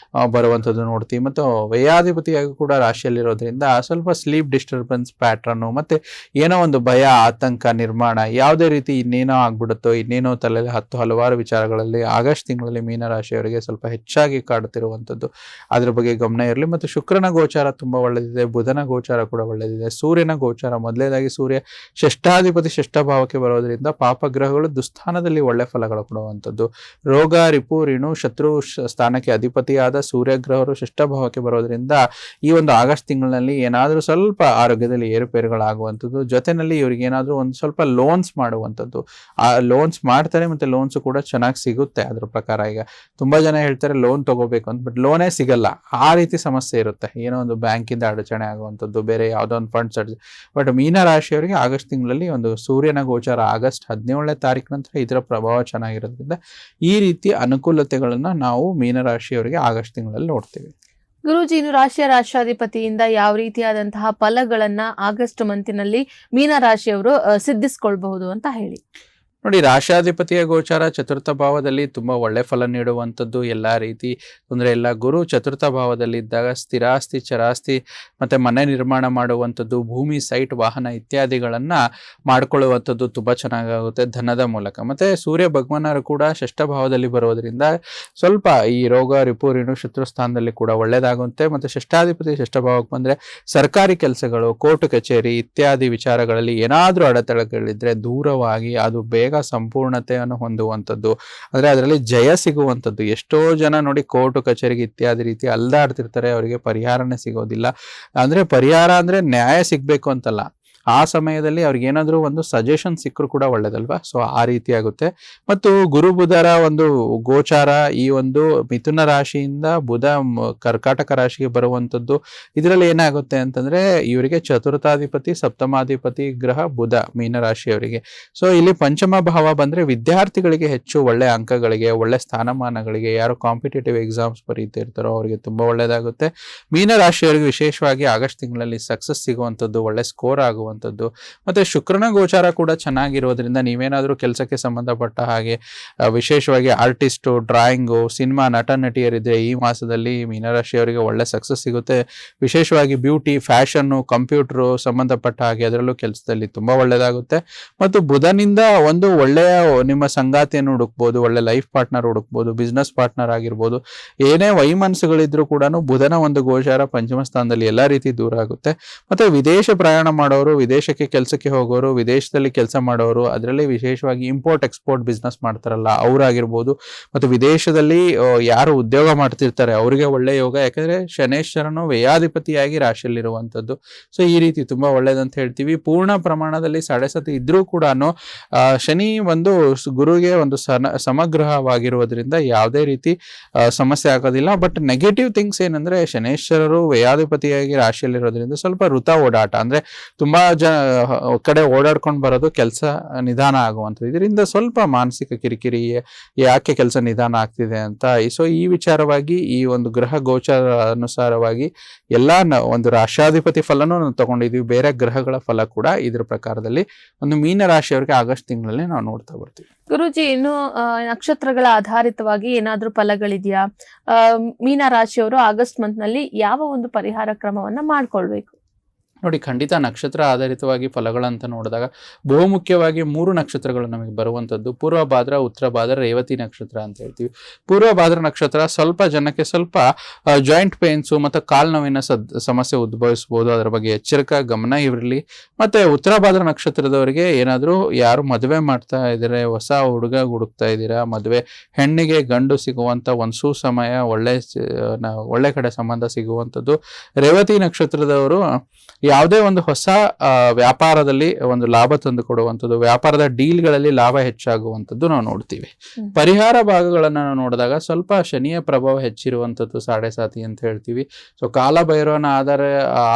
ಬರುವಂಥದ್ದು ನೋಡ್ತೀವಿ. ಮತ್ತು ವ್ಯಯಾಧಿಪತಿಯಾಗಿ ಕೂಡ ರಾಶಿಯಲ್ಲಿರೋದ್ರಿಂದ ಸ್ವಲ್ಪ ಸ್ಲೀಪ್ ಡಿಸ್ಟರ್ಬೆನ್ಸ್ ಪ್ಯಾಟ್ರನ್ ಮತ್ತೆ ಏನೋ ಒಂದು ಭಯ, ಆತಂಕ ನಿರ್ಮಾಣ, ಯಾವುದೇ ರೀತಿ ಇನ್ನೇನೋ ಆಗ್ಬಿಡುತ್ತೋ, ಇನ್ನೇನೋ ತಲೆಯಲ್ಲಿ ಹಲವಾರು ವಿಚಾರಗಳಲ್ಲಿ ಆಗಸ್ಟ್ ತಿಂಗಳಲ್ಲಿ ಮೀನರಾಶಿಯವರಿಗೆ ಸ್ವಲ್ಪ ಹೆಚ್ಚಾಗಿ ಕಾಡುತ್ತಿರುವಂಥದ್ದು. ಅದ್ರ ಬಗ್ಗೆ ಗಮನ ಇರಲಿ. ಮತ್ತು ಶುಕ್ರನ ಗೋಚಾರ ತುಂಬಾ ಒಳ್ಳೆದಿದೆ, ಬುಧನ ಗೋಚಾರ ಕೂಡ ಒಳ್ಳೆದಿದೆ, ಸೂರ್ಯನ ಗೋಚಾರ ಮೊದಲೇದಾಗಿ ಸೂರ್ಯ ಷಷ್ಠಾಧಿಪತಿ ಷಷ್ಠ ಭಾವಕ್ಕೆ ಬರೋದ್ರಿಂದ ಪಾಪಗ್ರಹಗಳು ದುಸ್ಥಾನದಲ್ಲಿ ಒಳ್ಳೆ ಫಲಗಳು ಕೊಡುವಂಥದ್ದು. ರೋಗ, ರಿಪು, ಋಣು, ಶತ್ರು ಸ್ಥಾನಕ್ಕೆ ಅಧಿಪತಿಯಾದ ಸೂರ್ಯಗ್ರಹರು ಷಷ್ಠ ಭಾವಕ್ಕೆ ಬರೋದ್ರಿಂದ ಈ ಒಂದು ಆಗಸ್ಟ್ ತಿಂಗಳಲ್ಲಿ ಏನಾದ್ರೂ ಸ್ವಲ್ಪ ಆರೋಗ್ಯದಲ್ಲಿ ಏರುಪೇರುಗಳಾಗುವಂಥದ್ದು. ಜೊತೆನಲ್ಲಿ ಇವ್ರಿಗೆ ಏನಾದ್ರೂ ಒಂದು ಸ್ವಲ್ಪ ಲೋನ್ಸ್ ಮಾಡುವಂಥದ್ದು, ಲೋನ್ಸ್ ಮಾಡ್ತಾರೆ ಮತ್ತೆ ಲೋನ್ಸ್ ಕೂಡ ಚೆನ್ನಾಗಿ ಸಿಗುತ್ತೆ. ಅದ್ರ ಪ್ರಕಾರ ಈಗ ತುಂಬಾ ಜನ ಹೇಳ್ತಾರೆ ಲೋನ್ ತಗೋಬೇಕು ಅಂತ, ಬಟ್ ಲೋನೇ ಸಿಗಲ್ಲ, ಆ ರೀತಿ ಸಮಸ್ಯೆ ಇರುತ್ತೆ. ಏನೋ ಒಂದು ಬ್ಯಾಂಕಿಂದ ಅಡಚಣೆ ಆಗುವಂಥದ್ದು, ಬೇರೆ ಯಾವುದೋ ಒಂದು ಫಂಡ್ಸ್ ಬಟ್ ಮೀನರಾಶಿಯವರಿಗೆ ಆಗಸ್ಟ್ ತಿಂಗಳಲ್ಲಿ ಒಂದು ಸೂರ್ಯನ ಗೋಚಾರ ಆಗಸ್ಟ್ 17ನೇ ತಾರೀಕು ನಂತರ ಇದರ ಪ್ರಭಾವ ಚೆನ್ನಾಗಿರೋದ್ರಿಂದ ಈ ರೀತಿ ಅನುಕೂಲತೆಗಳನ್ನ ನಾವು ಮೀನರಾಶಿಯವರಿಗೆ ಆಗಸ್ಟ್ ತಿಂಗಳಲ್ಲಿ ನೋಡ್ತೀವಿ. ಗುರೂಜಿ, ಇನ್ನು ರಾಷ್ಟ್ರಾಧಿಪತಿಯಿಂದ ಯಾವ ರೀತಿಯಾದಂತಹ ಫಲಗಳನ್ನ ಆಗಸ್ಟ್ ಮಂತಿನಲ್ಲಿ ಮೀನರಾಶಿಯವರು ಸಿದ್ಧಿಸ್ಕೊಳ್ಬಹುದು ಅಂತ ಹೇಳಿ. ನೋಡಿ, ರಾಷ್ಟ್ರಾಧಿಪತಿಯ ಗೋಚಾರ ಚತುರ್ಥ ಭಾವದಲ್ಲಿ ತುಂಬಾ ಒಳ್ಳೆ ಫಲ ನೀಡುವಂಥದ್ದು. ಎಲ್ಲಾ ರೀತಿ ತೊಂದರೆ ಇಲ್ಲ. ಗುರು ಚತುರ್ಥ ಭಾವದಲ್ಲಿ ಇದ್ದಾಗ ಸ್ಥಿರಾಸ್ತಿ, ಚರಾಸ್ತಿ ಮತ್ತೆ ಮನೆ ನಿರ್ಮಾಣ ಮಾಡುವಂಥದ್ದು, ಭೂಮಿ, ಸೈಟ್, ವಾಹನ ಇತ್ಯಾದಿಗಳನ್ನ ಮಾಡ್ಕೊಳ್ಳುವಂಥದ್ದು ತುಂಬಾ ಚೆನ್ನಾಗುತ್ತೆ ಧನದ ಮೂಲಕ. ಮತ್ತೆ ಸೂರ್ಯ ಭಗವಾನರು ಕೂಡ ಷಷ್ಠ ಭಾವದಲ್ಲಿ ಬರೋದ್ರಿಂದ ಸ್ವಲ್ಪ ಈ ರೋಗ, ರಿಪು, ಋಣು, ಶತ್ರು ಸ್ಥಾನದಲ್ಲಿ ಕೂಡ ಒಳ್ಳೇದಾಗುತ್ತೆ. ಮತ್ತೆ ಷಷ್ಠಾಧಿಪತಿ ಷಷ್ಠ ಭಾವಕ್ಕೆ ಬಂದ್ರೆ ಸರ್ಕಾರಿ ಕೆಲಸಗಳು, ಕೋರ್ಟ್ ಕಚೇರಿ ಇತ್ಯಾದಿ ವಿಚಾರಗಳಲ್ಲಿ ಏನಾದ್ರೂ ಅಡೆತಡೆಗಳಿದ್ರೆ ದೂರವಾಗಿ ಅದು ಬೇಗ ಸಂಪೂರ್ಣತೆಯನ್ನು ಹೊಂದುವಂಥದ್ದು, ಅಂದ್ರೆ ಅದರಲ್ಲಿ ಜಯ ಸಿಗುವಂಥದ್ದು. ಎಷ್ಟೋ ಜನ ನೋಡಿ ಕೋರ್ಟ್ ಕಚೇರಿಗೆ ಇತ್ಯಾದಿ ರೀತಿ ಅಲ್ದಾಡ್ತಿರ್ತಾರೆ, ಅವರಿಗೆ ಪರಿಹಾರನೇ ಸಿಗೋದಿಲ್ಲ. ಅಂದ್ರೆ ಪರಿಹಾರ ಅಂದ್ರೆ ನ್ಯಾಯ ಸಿಗ್ಬೇಕು ಅಂತಲ್ಲ, ಆ ಸಮಯದಲ್ಲಿ ಅವ್ರಿಗೆ ಏನಾದರೂ ಒಂದು ಸಜೆಷನ್ ಸಿಕ್ಕರು ಕೂಡ ಒಳ್ಳೇದಲ್ವಾ. ಸೊ ಆ ರೀತಿ ಆಗುತ್ತೆ. ಮತ್ತು ಗುರು ಬುಧರ ಒಂದು ಗೋಚಾರ ಈ ಒಂದು ಮಿಥುನ ರಾಶಿಯಿಂದ ಬುಧ ಕರ್ಕಾಟಕ ರಾಶಿಗೆ ಬರುವಂಥದ್ದು. ಇದರಲ್ಲಿ ಏನಾಗುತ್ತೆ ಅಂತಂದ್ರೆ ಇವರಿಗೆ ಚತುರ್ಥಾಧಿಪತಿ ಸಪ್ತಮಾಧಿಪತಿ ಗ್ರಹ ಬುಧ ಮೀನರಾಶಿಯವರಿಗೆ. ಸೊ ಇಲ್ಲಿ ಪಂಚಮ ಭಾವ ಬಂದ್ರೆ ವಿದ್ಯಾರ್ಥಿಗಳಿಗೆ ಹೆಚ್ಚು ಒಳ್ಳೆ ಅಂಕಗಳಿಗೆ, ಒಳ್ಳೆ ಸ್ಥಾನಮಾನಗಳಿಗೆ, ಯಾರು ಕಾಂಪಿಟೇಟಿವ್ ಎಕ್ಸಾಮ್ಸ್ ಬರೀತಿರ್ತಾರೋ ಅವರಿಗೆ ತುಂಬಾ ಒಳ್ಳೇದಾಗುತ್ತೆ. ಮೀನರಾಶಿಯವರಿಗೆ ವಿಶೇಷವಾಗಿ ಆಗಸ್ಟ್ ತಿಂಗಳಲ್ಲಿ ಸಕ್ಸಸ್ ಸಿಗುವಂಥದ್ದು, ಒಳ್ಳೆ ಸ್ಕೋರ್ ಆಗುವಂಥದ್ದು. ಮತ್ತೆ ಶುಕ್ರನ ಗೋಚಾರ ಕೂಡ ಚೆನ್ನಾಗಿರೋದ್ರಿಂದ ನೀವೇನಾದ್ರೂ ಕೆಲಸಕ್ಕೆ ಸಂಬಂಧಪಟ್ಟ ಹಾಗೆ ವಿಶೇಷವಾಗಿ ಆರ್ಟಿಸ್ಟು, ಡ್ರಾಯಿಂಗು, ಸಿನಿಮಾ ನಟ ನಟಿಯರಿದ್ರೆ ಈ ಮಾಸದಲ್ಲಿ ಮೀನರಾಶಿಯವರಿಗೆ ಒಳ್ಳೆ ಸಕ್ಸಸ್ ಸಿಗುತ್ತೆ. ವಿಶೇಷವಾಗಿ ಬ್ಯೂಟಿ, ಫ್ಯಾಷನ್ನು, ಕಂಪ್ಯೂಟರ್ ಸಂಬಂಧಪಟ್ಟ ಹಾಗೆ ಅದರಲ್ಲೂ ಕೆಲಸದಲ್ಲಿ ತುಂಬಾ ಒಳ್ಳೇದಾಗುತ್ತೆ. ಮತ್ತು ಬುಧನಿಂದ ಒಂದು ಒಳ್ಳೆಯ ನಿಮ್ಮ ಸಂಗಾತಿಯನ್ನು ಹುಡುಕ್ಬೋದು, ಒಳ್ಳೆ ಲೈಫ್ ಪಾರ್ಟ್ನರ್ ಹುಡುಕ್ಬೋದು, ಬಿಸ್ನೆಸ್ ಪಾರ್ಟ್ನರ್ ಆಗಿರ್ಬೋದು. ಏನೇ ವೈಮನಸ್ಸುಗಳಿದ್ರು ಕೂಡ ಬುಧನ ಒಂದು ಗೋಚಾರ ಪಂಚಮ ಸ್ಥಾನದಲ್ಲಿ ಎಲ್ಲಾ ರೀತಿ ದೂರ ಆಗುತ್ತೆ. ಮತ್ತೆ ವಿದೇಶ ಪ್ರಯಾಣ ಮಾಡೋರು, ವಿದೇಶಕ್ಕೆ ಕೆಲಸಕ್ಕೆ ಹೋಗೋರು, ವಿದೇಶದಲ್ಲಿ ಕೆಲಸ ಮಾಡೋರು, ಅದರಲ್ಲಿ ವಿಶೇಷವಾಗಿ ಇಂಪೋರ್ಟ್ ಎಕ್ಸ್ಪೋರ್ಟ್ ಬಿಸ್ನೆಸ್ ಮಾಡ್ತಾರಲ್ಲ ಅವರಾಗಿರ್ಬೋದು, ಮತ್ತು ವಿದೇಶದಲ್ಲಿ ಯಾರು ಉದ್ಯೋಗ ಮಾಡ್ತಿರ್ತಾರೆ ಅವರಿಗೆ ಒಳ್ಳೆ ಯೋಗ. ಯಾಕಂದ್ರೆ ಶನೇಶ್ವರನು ವ್ಯಯಾಧಿಪತಿಯಾಗಿ ರಾಶಿಯಲ್ಲಿರುವಂಥದ್ದು. ಸೊ ಈ ರೀತಿ ತುಂಬಾ ಒಳ್ಳೇದಂತ ಹೇಳ್ತೀವಿ. ಪೂರ್ಣ ಪ್ರಮಾಣದಲ್ಲಿ 7.5 ಇದ್ರೂ ಕೂಡ ಶನಿ ಒಂದು ಗುರುಗೆ ಒಂದು ಸಮಗ್ರಹವಾಗಿರುವುದರಿಂದ ಯಾವುದೇ ರೀತಿ ಸಮಸ್ಯೆ ಆಗೋದಿಲ್ಲ. ಬಟ್ ನೆಗೆಟಿವ್ ಥಿಂಗ್ಸ್ ಏನಂದ್ರೆ ಶನೇಶ್ವರರು ವ್ಯಯಾಧಿಪತಿಯಾಗಿ ರಾಶಿಯಲ್ಲಿರೋದ್ರಿಂದ ಸ್ವಲ್ಪ ವೃತ ಓಡಾಟ, ಅಂದ್ರೆ ತುಂಬಾ ಕಡೆ ಓಡಾಡ್ಕೊಂಡು ಬರೋದು, ಕೆಲಸ ನಿಧಾನ ಆಗುವಂಥದ್ದು. ಇದರಿಂದ ಸ್ವಲ್ಪ ಮಾನಸಿಕ ಕಿರಿಕಿರಿ, ಯಾಕೆ ಕೆಲಸ ನಿಧಾನ ಆಗ್ತಿದೆ ಅಂತ. ಸೊ ಈ ವಿಚಾರವಾಗಿ ಈ ಒಂದು ಗ್ರಹ ಗೋಚರ ಅನುಸಾರವಾಗಿ ಎಲ್ಲಾ ಒಂದು ರಾಶಾಧಿಪತಿ ಫಲನೂ ನಾವು ತಗೊಂಡಿದೀವಿ, ಬೇರೆ ಗ್ರಹಗಳ ಫಲ ಕೂಡ ಇದ್ರ ಪ್ರಕಾರದಲ್ಲಿ ಒಂದು ಮೀನ ರಾಶಿಯವರಿಗೆ ಆಗಸ್ಟ್ ತಿಂಗಳಲ್ಲಿ ನಾವು ನೋಡ್ತಾ ಬರ್ತೀವಿ. ಗುರುಜಿ, ಇನ್ನು ನಕ್ಷತ್ರಗಳ ಆಧಾರಿತವಾಗಿ ಏನಾದ್ರೂ ಫಲಗಳಿದೆಯಾ? ಮೀನ ರಾಶಿಯವರು ಆಗಸ್ಟ್ ಮಂತ್ ನಲ್ಲಿ ಯಾವ ಒಂದು ಪರಿಹಾರ ಕ್ರಮವನ್ನ ಮಾಡ್ಕೊಳ್ಬೇಕು? ನೋಡಿ, ಖಂಡಿತ ನಕ್ಷತ್ರ ಆಧಾರಿತವಾಗಿ ಫಲಗಳಂತ ನೋಡಿದಾಗ ಬಹುಮುಖ್ಯವಾಗಿ 3 ನಕ್ಷತ್ರಗಳು ನಮಗೆ ಬರುವಂಥದ್ದು. ಪೂರ್ವ ಭಾದ್ರ, ಉತ್ತರ ಭಾದ್ರ, ರೇವತಿ ನಕ್ಷತ್ರ ಅಂತ ಹೇಳ್ತೀವಿ. ಪೂರ್ವ ಭಾದ್ರ ನಕ್ಷತ್ರ ಸ್ವಲ್ಪ ಜನಕ್ಕೆ ಸ್ವಲ್ಪ ಜಾಯಿಂಟ್ ಪೇನ್ಸು ಮತ್ತು ಕಾಲು ನೋವಿನ ಸಮಸ್ಯೆ ಉದ್ಭವಿಸ್ಬೋದು, ಅದರ ಬಗ್ಗೆ ಎಚ್ಚರಿಕೆ ಗಮನ ಇರಲಿ. ಮತ್ತೆ ಉತ್ತರ ಭಾದ್ರ ನಕ್ಷತ್ರದವರಿಗೆ ಏನಾದರೂ ಯಾರು ಮದುವೆ ಮಾಡ್ತಾ ಇದ್ದಾರೆ, ಹೊಸ ಹುಡುಗ ಹುಡುಕ್ತಾ ಇದ್ದೀರಾ, ಮದುವೆ ಹೆಣ್ಣಿಗೆ ಗಂಡು ಸಿಗುವಂಥ ಒಂದು ಸುಸಮಯ, ಒಳ್ಳೆ ಕಡೆ ಸಂಬಂಧ ಸಿಗುವಂಥದ್ದು. ರೇವತಿ ನಕ್ಷತ್ರದವರು ಯಾವುದೇ ಒಂದು ಹೊಸ ವ್ಯಾಪಾರದಲ್ಲಿ ಒಂದು ಲಾಭ ತಂದು ಕೊಡುವಂಥದ್ದು, ವ್ಯಾಪಾರದ ಡೀಲ್ಗಳಲ್ಲಿ ಲಾಭ ಹೆಚ್ಚಾಗುವಂಥದ್ದು ನಾವು ನೋಡ್ತೀವಿ. ಪರಿಹಾರ ಭಾಗಗಳನ್ನು ನಾವು ನೋಡಿದಾಗ ಸ್ವಲ್ಪ ಶನಿಯ ಪ್ರಭಾವ ಹೆಚ್ಚಿರುವಂಥದ್ದು 7.5 ಅಂತ ಹೇಳ್ತೀವಿ. ಸೊ ಕಾಲಭೈರವನ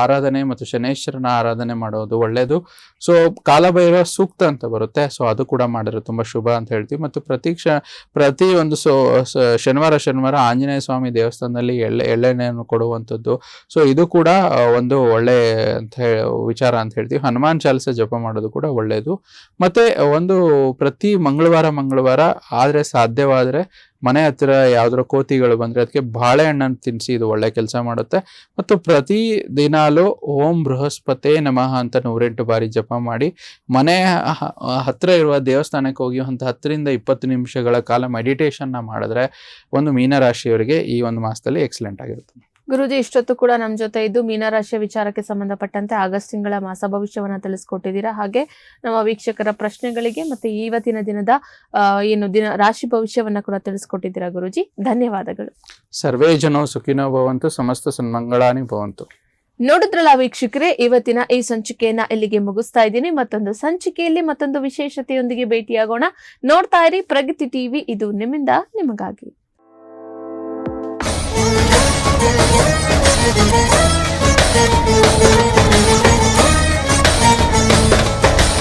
ಆರಾಧನೆ ಮತ್ತು ಶನೇಶ್ವರನ ಆರಾಧನೆ ಮಾಡೋದು ಒಳ್ಳೆಯದು. ಸೊ ಕಾಲಭೈರವ ಸೂಕ್ತ ಅಂತ ಬರುತ್ತೆ, ಸೊ ಅದು ಕೂಡ ಮಾಡಿದ್ರೆ ತುಂಬಾ ಶುಭ ಅಂತ ಹೇಳ್ತೀವಿ. ಮತ್ತು ಪ್ರತಿ ಒಂದು ಶನಿವಾರ ಆಂಜನೇಯ ಸ್ವಾಮಿ ದೇವಸ್ಥಾನದಲ್ಲಿ ಎಳ್ಳೆಣ್ಣೆಯನ್ನು ಕೊಡುವಂಥದ್ದು. ಸೊ ಇದು ಕೂಡ ಒಂದು ಒಳ್ಳೆ ವಿಚಾರ ಅಂತ ಹೇಳ್ತೀವಿ. ಹನುಮಾನ್ ಚಾಲಿಸ ಜಪ ಮಾಡೋದು ಕೂಡ ಒಳ್ಳೆಯದು. ಮತ್ತೆ ಒಂದು ಪ್ರತಿ ಮಂಗಳವಾರ ಆದ್ರೆ ಸಾಧ್ಯವಾದ್ರೆ ಮನೆ ಹತ್ತಿರ ಯಾವ್ದಾರ ಕೋತಿಗಳು ಬಂದ್ರೆ ಅದಕ್ಕೆ ಬಾಳೆಹಣ್ಣನ್ನು ತಿನ್ನಿಸಿ, ಇದು ಒಳ್ಳೆ ಕೆಲಸ ಮಾಡುತ್ತೆ. ಮತ್ತು ಪ್ರತಿ ದಿನಾಲು ಓಂ ಬೃಹಸ್ಪತಿ ನಮಃ ಅಂತ 108 ಬಾರಿ ಜಪ ಮಾಡಿ ಮನೆ ಹತ್ರ ಇರುವ ದೇವಸ್ಥಾನಕ್ಕೆ ಹೋಗಿ ಒಂದು 10ರಿಂದ 20 ನಿಮಿಷಗಳ ಕಾಲ ಮೆಡಿಟೇಷನ್ ಮಾಡಿದ್ರೆ ಒಂದು ಮೀನರಾಶಿಯವರಿಗೆ ಈ ಒಂದು ಮಾಸದಲ್ಲಿ ಎಕ್ಸಲೆಂಟ್ ಆಗಿರುತ್ತೆ. ಗುರುಜಿ, ಇಷ್ಟೊತ್ತು ಕೂಡ ನಮ್ಮ ಜೊತೆ ಇದ್ದು ಮೀನರಾಶಿಯ ವಿಚಾರಕ್ಕೆ ಸಂಬಂಧಪಟ್ಟಂತೆ ಆಗಸ್ಟ್ ತಿಂಗಳ ಮಾಸ ಭವಿಷ್ಯವನ್ನ ತಿಳಿಸ್ಕೊಟ್ಟಿದ್ದೀರಾ. ಹಾಗೆ ನಮ್ಮ ವೀಕ್ಷಕರ ಪ್ರಶ್ನೆಗಳಿಗೆ ಮತ್ತೆ ಇವತ್ತಿನ ದಿನದ ರಾಶಿ ಭವಿಷ್ಯವನ್ನ ಕೂಡ ತಿಳಿಸ್ಕೊಟ್ಟಿದ್ದೀರಾ. ಗುರುಜಿ, ಧನ್ಯವಾದಗಳು. ಸರ್ವೇ ಜನೋ ಸುಖಿನೋ ಭವಂತು, ಸಮಸ್ತ ಸನ್ಮಂಗಳಾನಿ ಭವಂತು. ನೋಡಿದ್ರಲ್ಲ ವೀಕ್ಷಕರೇ, ಇವತ್ತಿನ ಈ ಸಂಚಿಕೆಯನ್ನ ಇಲ್ಲಿಗೆ ಮುಗಿಸ್ತಾ ಇದ್ದೀನಿ. ಮತ್ತೊಂದು ಸಂಚಿಕೆಯಲ್ಲಿ ಮತ್ತೊಂದು ವಿಶೇಷತೆಯೊಂದಿಗೆ ಭೇಟಿಯಾಗೋಣ. ನೋಡ್ತಾ ಇರಿ ಪ್ರಗತಿ ಟಿವಿ, ಇದು ನಿಮ್ಮಿಂದ ನಿಮಗಾಗಿ. Thank you.